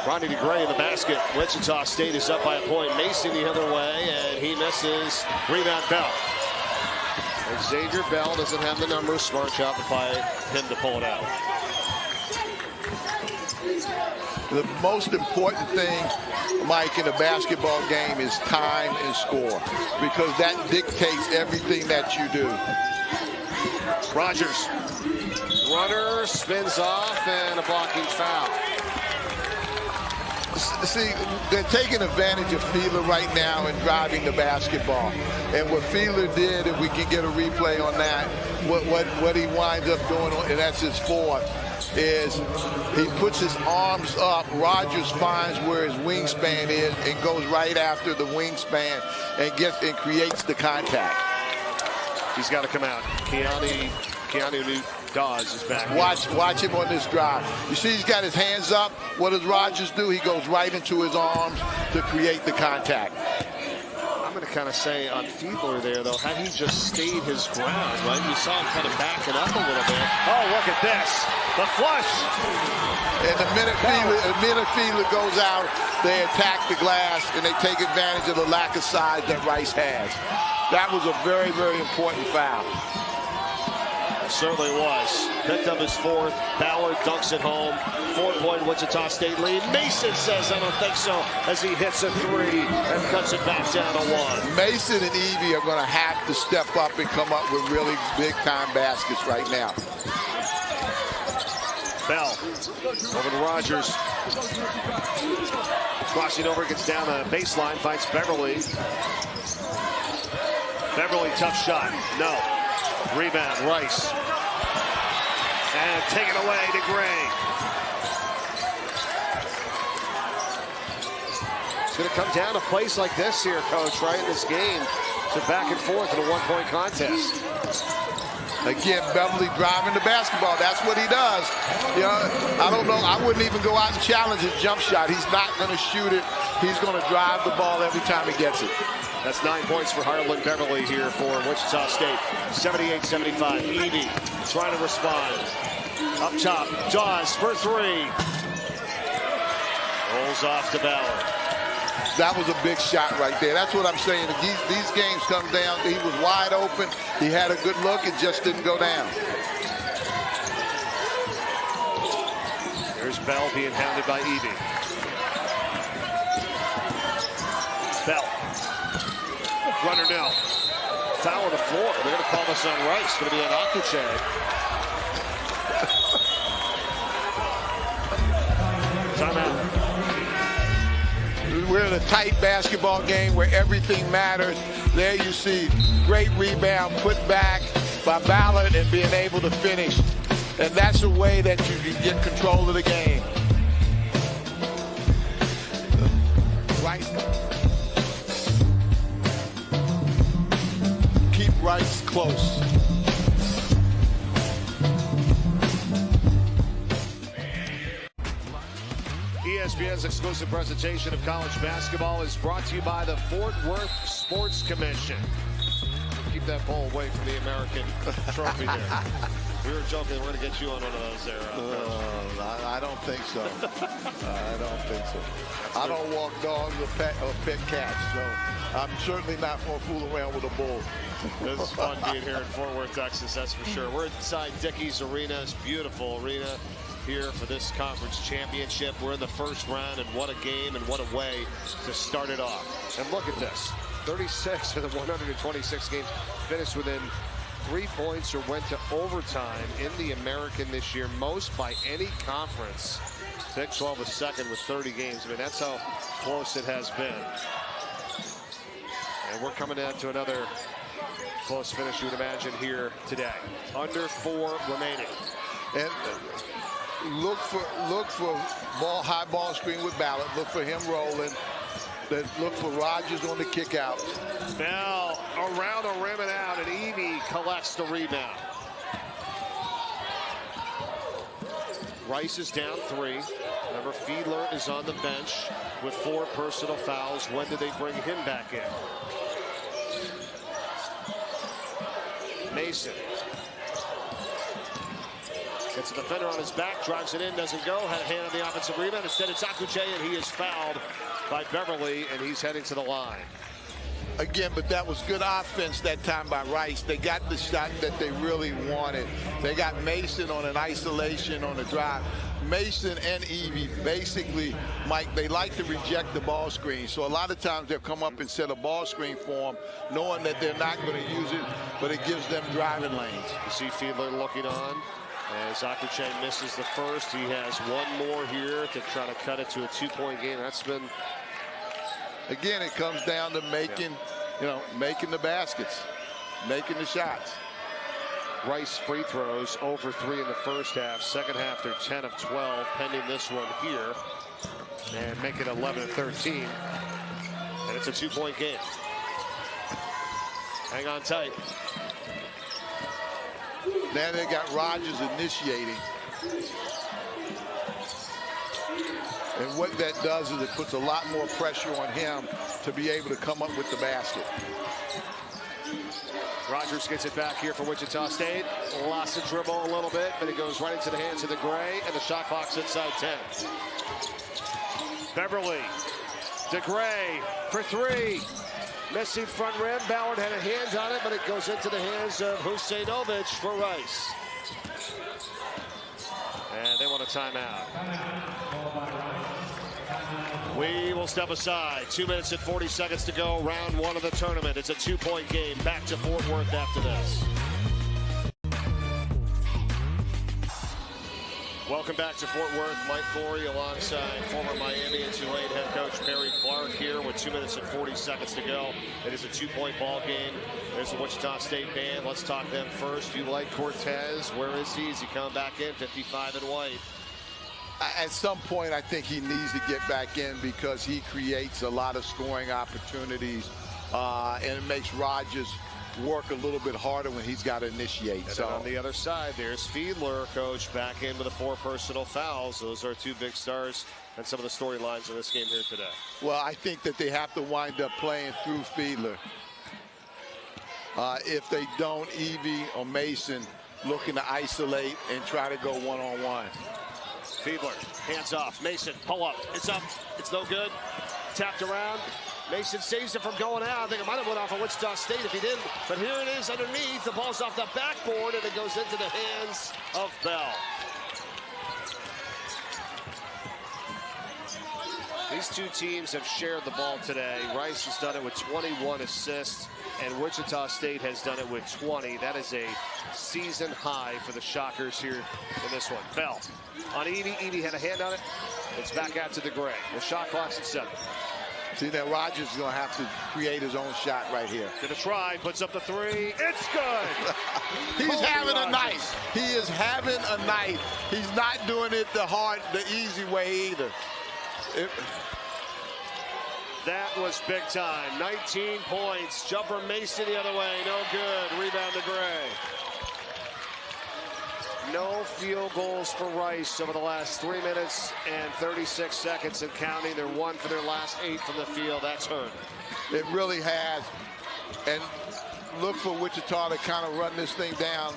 Ronnie DeGray in the basket. Wichita State is up by a point. Mason the other way, and he misses. Rebound Bell. And Xavier Bell doesn't have the numbers. Smart job by him to pull it out. The most important thing, Mike, in a basketball game is time and score, because that dictates everything that you do. Rogers. Runner spins off, and a blocking foul. See, they're taking advantage of Fiedler right now and driving the basketball. And what Fiedler did, if we can get a replay on that, what he winds up doing, and that's his fourth, is he puts his arms up. Rogers finds where his wingspan is and goes right after the wingspan and creates the contact. He's got to come out. Keanu Dawes is back. Watch him on this drive. You see he's got his hands up. What does Rogers do? He goes right into his arms to create the contact. I'm going to kind of say on Fiedler there, though, had he just stayed his ground, right? You saw him kind of backing up a little bit. Oh, look at this. The flush. And the minute Fiedler goes out, they attack the glass, and they take advantage of the lack of size that Rice has. That was a very, very important foul. It certainly was. Picked up his fourth. Ballard dunks it home. 4-point Wichita State lead. Mason says, I don't think so, as he hits a three and cuts it back down to one. Mason and Evee are going to have to step up and come up with really big-time baskets right now. Bell over to Rogers. Crossing over, gets down the baseline, finds Beverly. Beverly, tough shot. No. Rebound, Rice. And taken away to Gray. It's going to come down to plays like this here, Coach, right, in this game. It's a back and forth in a one-point contest. Again, Beverly driving the basketball. That's what he does. You know, I don't know. I wouldn't even go out and challenge his jump shot. He's not going to shoot it. He's going to drive the ball every time he gets it. That's 9 points for Harlan Beverly here for Wichita State. 78-75. Evee trying to respond. Up top, Dawes for three. Rolls off to Ballard. That was a big shot right there. That's what I'm saying. These games come down. He was wide open. He had a good look. It just didn't go down. There's Bell being hounded by Evee. Bell. Runner now. Foul on the floor. They're going to call this on Rice. It's going to be an Akuche. Timeout. We're in a tight basketball game where everything matters. There you see great rebound put back by Ballard and being able to finish. And that's a way that you can get control of the game. Rice. Keep Rice close. ESPN's exclusive presentation of college basketball is brought to you by the Fort Worth Sports Commission. Keep that ball away from the American trophy there. We were joking, we're going to get you on one of those there. I don't think so. I don't think so. I don't walk dogs or pet cats, so I'm certainly not going to fool around with a bull. This is fun being here in Fort Worth, Texas, that's for sure. We're inside Dickies Arena. It's a beautiful arena here for this conference championship. We're in the first round, and what a game and what a way to start it off. And look at this. 36 of the 126 games finished within 3 points or went to overtime in the American this year, most by any conference. Big 12 is second with 30 games. I mean, that's how close it has been. And we're coming down to another close finish, you would imagine, here today. Under 4 remaining. And look for high ball screen with Ballard. Look for him rolling. Look for Rogers on the kick out. Now around the rim and out, and Evee collects the rebound. Rice is down 3. Remember, Fiedler is on the bench with 4 personal fouls. When do they bring him back in? Mason gets a defender on his back, drives it in, doesn't go, had a hand on the offensive rebound. Instead, it's Akuche, and he is fouled by Beverly, and he's heading to the line. Again, but that was good offense that time by Rice. They got the shot that they really wanted. They got Mason on an isolation on the drive. Mason and Evee basically, Mike, they like to reject the ball screen. So a lot of times they'll come up and set a ball screen for them, knowing that they're not going to use it, but it gives them driving lanes. You see Fiedler looking on as Akuche misses the first. He has one more here to try to cut it to a 2-point game. That's been... Again, it comes down to making, making the baskets, making the shots. Rice free throws 0 for 3 in the first half. Second half, they're 10 of 12, pending this one here, and make it 11 of 13. And it's a 2-point game. Hang on tight. Now they got Rogers initiating. And what that does is it puts a lot more pressure on him to be able to come up with the basket. Rogers gets it back here for Wichita State. Lost the dribble a little bit, but it goes right into the hands of the Gray, and the shot clock's inside 10. Beverly, DeGray for 3. Missing front rim. Ballard had a hand on it, but it goes into the hands of Husainovich for Rice. And they want a timeout. We will step aside. 2 minutes and 40 seconds to go. Round 1 of the tournament. It's a 2-point game. Back to Fort Worth after this. Welcome back to Fort Worth. Mike Corey alongside former Miami and Tulane head coach Perry Clark here with 2 minutes and 40 seconds to go. It is a 2-point ball game. There's the Wichita State band. Let's talk them first. You like Cortez. Where is he? Is he coming back in? 55 in white. At some point, I think he needs to get back in because he creates a lot of scoring opportunities, and it makes Rogers work a little bit harder when he's got to initiate. And so on the other side, there's Fiedler, coach, back in with the 4 personal fouls. Those are 2 big stars and some of the storylines of this game here today. Well, I think that they have to wind up playing through Fiedler. If they don't, Evee or Mason looking to isolate and try to go one-on-one. Fiedler, hands off. Mason, pull up. It's up. It's no good. Tapped around. Mason saves it from going out. I think it might have went off of Wichita State if he didn't. But here it is underneath. The ball's off the backboard, and it goes into the hands of Bell. These 2 teams have shared the ball today. Rice has done it with 21 assists, and Wichita State has done it with 20. That is a season high for the Shockers here in this one. Bell on Evee. Evee had a hand on it. It's back out to the Gray. The shot clock's at 7. See, that Rogers is going to have to create his own shot right here. Gonna try, puts up the 3. It's good. He's having a night. He is having a night. He's not doing it the easy way either. That was big time. 19 points. Jumper Mason the other way. No good. Rebound to Gray. No field goals for Rice over the last 3 minutes and 36 seconds and counting. They're 1 for their last 8 from the field. That's hurt. It really has. And look for Wichita to kind of run this thing down.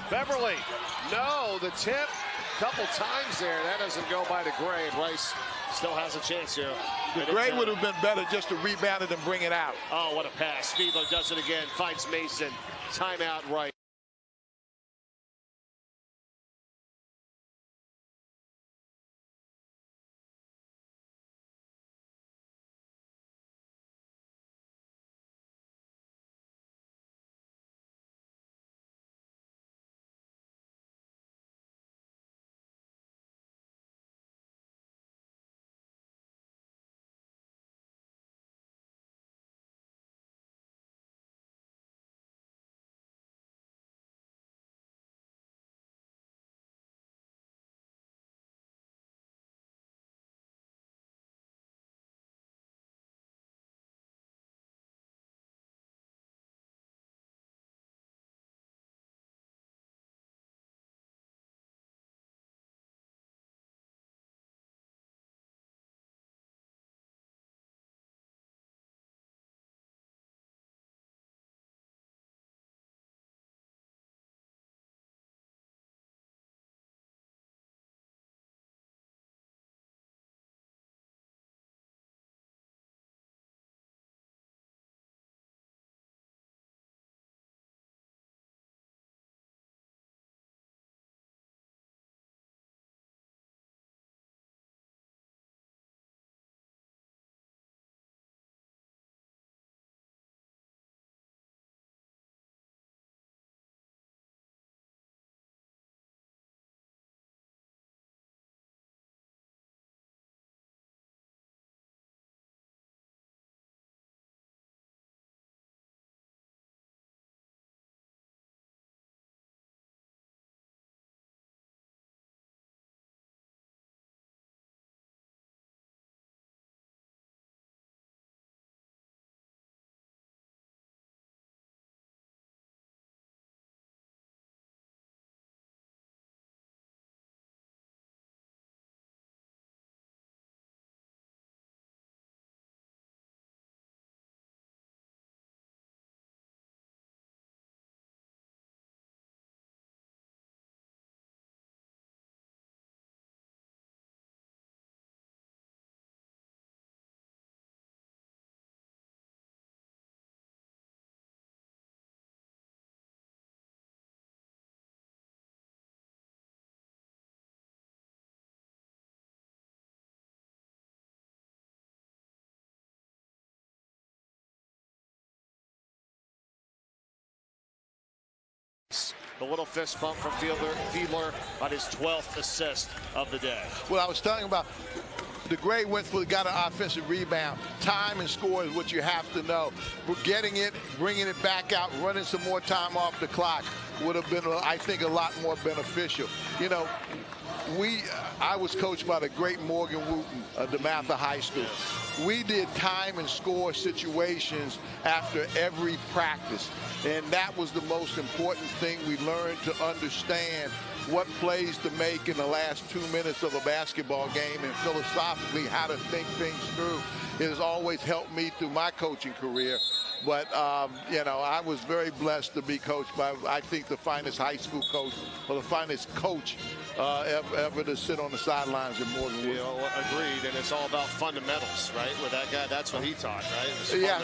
Beverly. No, the tip. Couple times there. That doesn't go by to Gray. Rice still has a chance here. The Gray would have been better just to rebound it and bring it out. Oh, what a pass. Fiedler does it again. Finds Mason. Timeout Rice. The little fist bump from Fiedler on his 12th assist of the day. Well, I was talking about the grade went for the guy an offensive rebound. Time and score is what you have to know. Getting it, bringing it back out, running some more time off the clock would have been, I think, a lot more beneficial. You know, I was coached by the great Morgan Wooten of DeMatha High School. We did time and score situations after every practice, and that was the most important thing we learned to understand what plays to make in the last 2 minutes of a basketball game and philosophically how to think things through. It has always helped me through my coaching career. But, you know, I was very blessed to be coached by, I think, the finest high school coach or the finest coach ever to sit on the sidelines in Morgan Wooten. You know, agreed, and it's all about fundamentals, right? With that guy, that's what he taught, right? Yeah,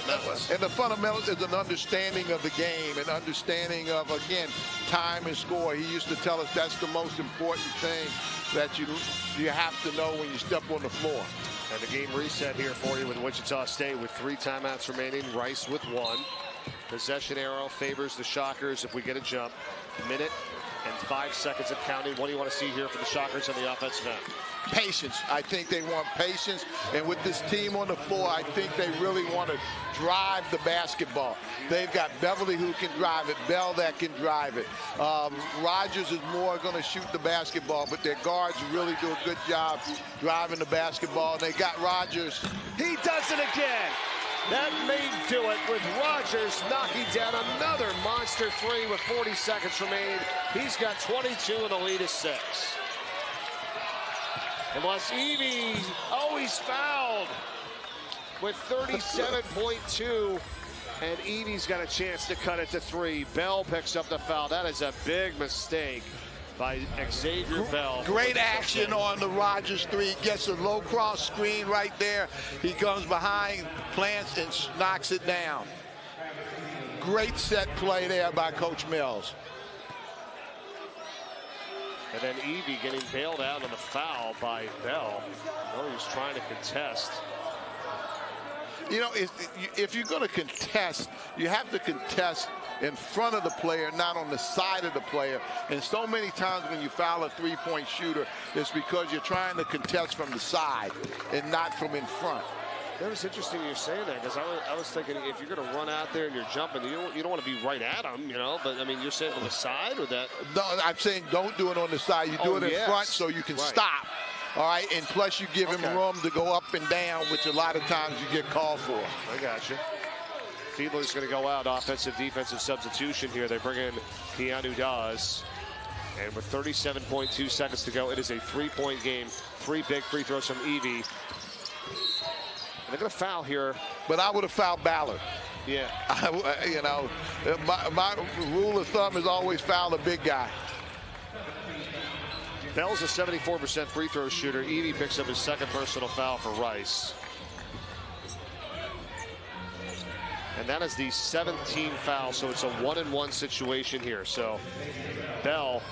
and the fundamentals is an understanding of the game, an understanding of, again, time and score. He used to tell us that's the most important thing that you have to know when you step on the floor. And the game reset here for you with Wichita State with 3 timeouts remaining. Rice with 1. Possession arrow favors the Shockers if we get a jump. Minute and 5 seconds of counting. What do you want to see here for the Shockers on the offensive end? Patience. I think they want patience. And with this team on the floor, I think they really want to drive the basketball. They've got Beverly who can drive it, Bell that can drive it. Rogers is more going to shoot the basketball, but their guards really do a good job driving the basketball. And they got Rogers. He does it again. That may do it with Rogers knocking down another monster 3 with 40 seconds remaining. He's got 22 and the lead is 6. Unless Evee always fouled with 37.2, and Evee's got a chance to cut it to 3. Bell picks up the foul. That is a big mistake by Xavier Bell. Great action on the Rogers 3. Gets a low cross screen right there. He comes behind, plants, and knocks it down. Great set play there by Coach Mills. And then Evee getting bailed out on the foul by Bell. Oh, he's trying to contest. You know, if you're going to contest, you have to contest in front of the player, not on the side of the player. And so many times when you foul a three-point shooter, it's because you're trying to contest from the side and not from in front. That was interesting you're saying that, because I was thinking if you're going to run out there and you're jumping, you don't want to be right at him, you know. But I mean, you're saying on the side with that? No, I'm saying don't do it on the side. You do it in front so you can stop. All right, and plus you give him room to go up and down, which a lot of times you get called for. I got you. Fiedler's going to go out. Offensive, defensive substitution here. They bring in Keanu Dawes. And with 37.2 seconds to go, it is a 3-point game. 3 big free throws from Evee. And they're going to foul here. But I would have fouled Ballard. Yeah. You know, my rule of thumb is always foul the big guy. Bell's a 74% free throw shooter. Evee picks up his 2nd personal foul for Rice. And that is the 17th foul, so it's a 1-and-1 situation here. So Bell,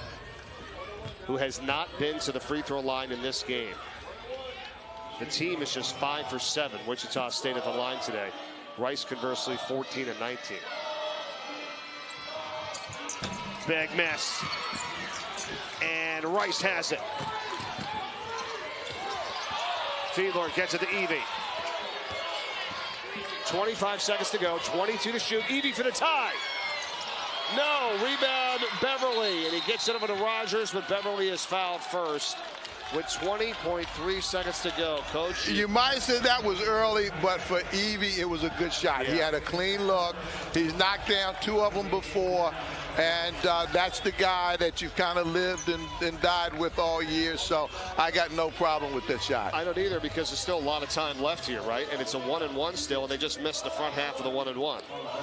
who has not been to the free throw line in this game. The team is just 5 for 7. Wichita State at the line today. Rice, conversely, 14 and 19. Big miss. And Rice has it. Fiedler gets it to Evee. 25 seconds to go, 22 to shoot. Evee for the tie. No, rebound Beverly, and he gets it over to Rogers, but Beverly is fouled first with 20.3 seconds to go. Coach, you might say that was early, but for Evee, it was a good shot. Yeah. He had a clean look. He's knocked down 2 of them before, and that's the guy that you've kind of lived and died with all year, so I got no problem with this shot. I don't either, because there's still a lot of time left here, right? And it's a 1-and-1 still, and they just missed the front half of the 1-and-1.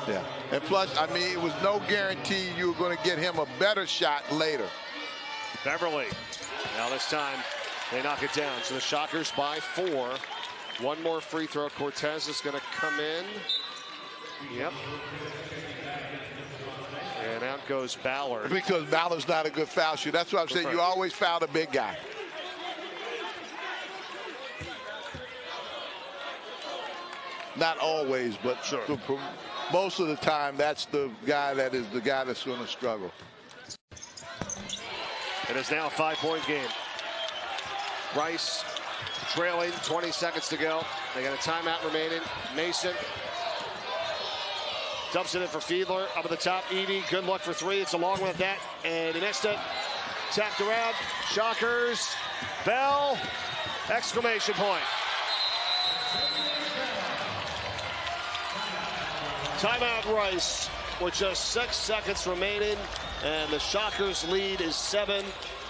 Yeah, and plus, I mean, it was no guarantee you were going to get him a better shot later. Beverly. Now this time they knock it down. So the Shockers by 4. 1 more free throw. Cortez is going to come in. Yep. And out goes Ballard. Because Ballard's not a good foul shooter. That's what I'm saying. You always foul the big guy. Not always, but most of the time, that's the guy that's going to struggle. It is now a 5-point game. Rice trailing, 20 seconds to go. They got a timeout remaining. Mason dumps it in for Fiedler. Up at the top, Evee. Good look for three. It's a long one at that. And he missed it. Tapped around. Shockers. Bell. Exclamation point. Timeout Rice with just 6 seconds remaining. And the Shockers lead is 7.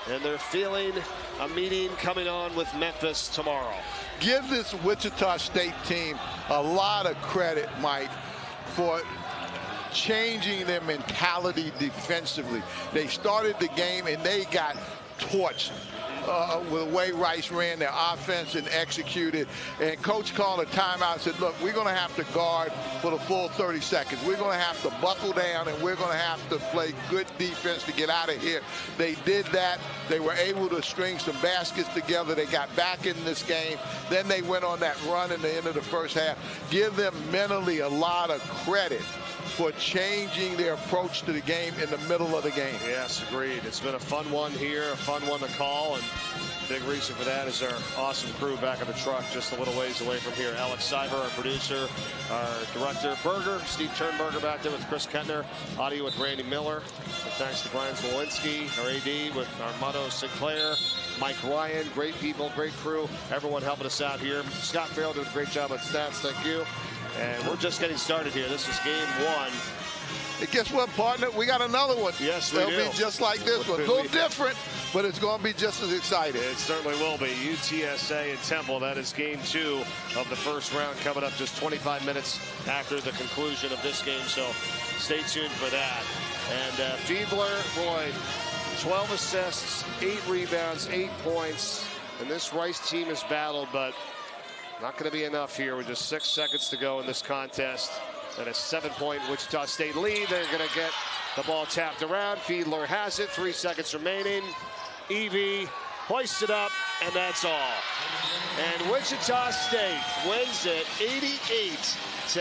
And they're feeling a meeting coming on with Memphis tomorrow. Give this Wichita State team a lot of credit, Mike, for changing their mentality defensively. They started the game and they got torched with the way Rice ran their offense and executed. And coach called a timeout and said, look, we're going to have to guard for the full 30 seconds. We're going to have to buckle down and we're going to have to play good defense to get out of here. They did that. They were able to string some baskets together. They got back in this game. Then they went on that run in the end of the first half. Give them mentally a lot of credit for changing their approach to the game in the middle of the game. Yes, agreed. It's been a fun one here, a fun one to call, and big reason for that is our awesome crew back at the truck just a little ways away from here. Alex Cyber, our producer, our director, Berger, Steve Turnberger back there with Chris Kettner, audio with Randy Miller. And thanks to Brian Zwolinski, our AD with Armando Sinclair, Mike Ryan, great people, great crew, everyone helping us out here. Scott Farrell did a great job on stats, thank you. And we're just getting started here. This is game 1. And guess what, partner? We got another one. Yes, we do. It'll be just like this one. A little different, but it's going to be just as exciting. It certainly will be. UTSA and Temple. That is game 2 of the first round coming up just 25 minutes after the conclusion of this game. So stay tuned for that. And Fiedler, boy, 12 assists, 8 rebounds, 8 points. And this Rice team has battled, but not going to be enough here with just 6 seconds to go in this contest. And a 7-point Wichita State lead. They're going to get the ball tapped around. Fiedler has it. 3 seconds remaining. Evee hoists it up, and that's all. And Wichita State wins it 88-80.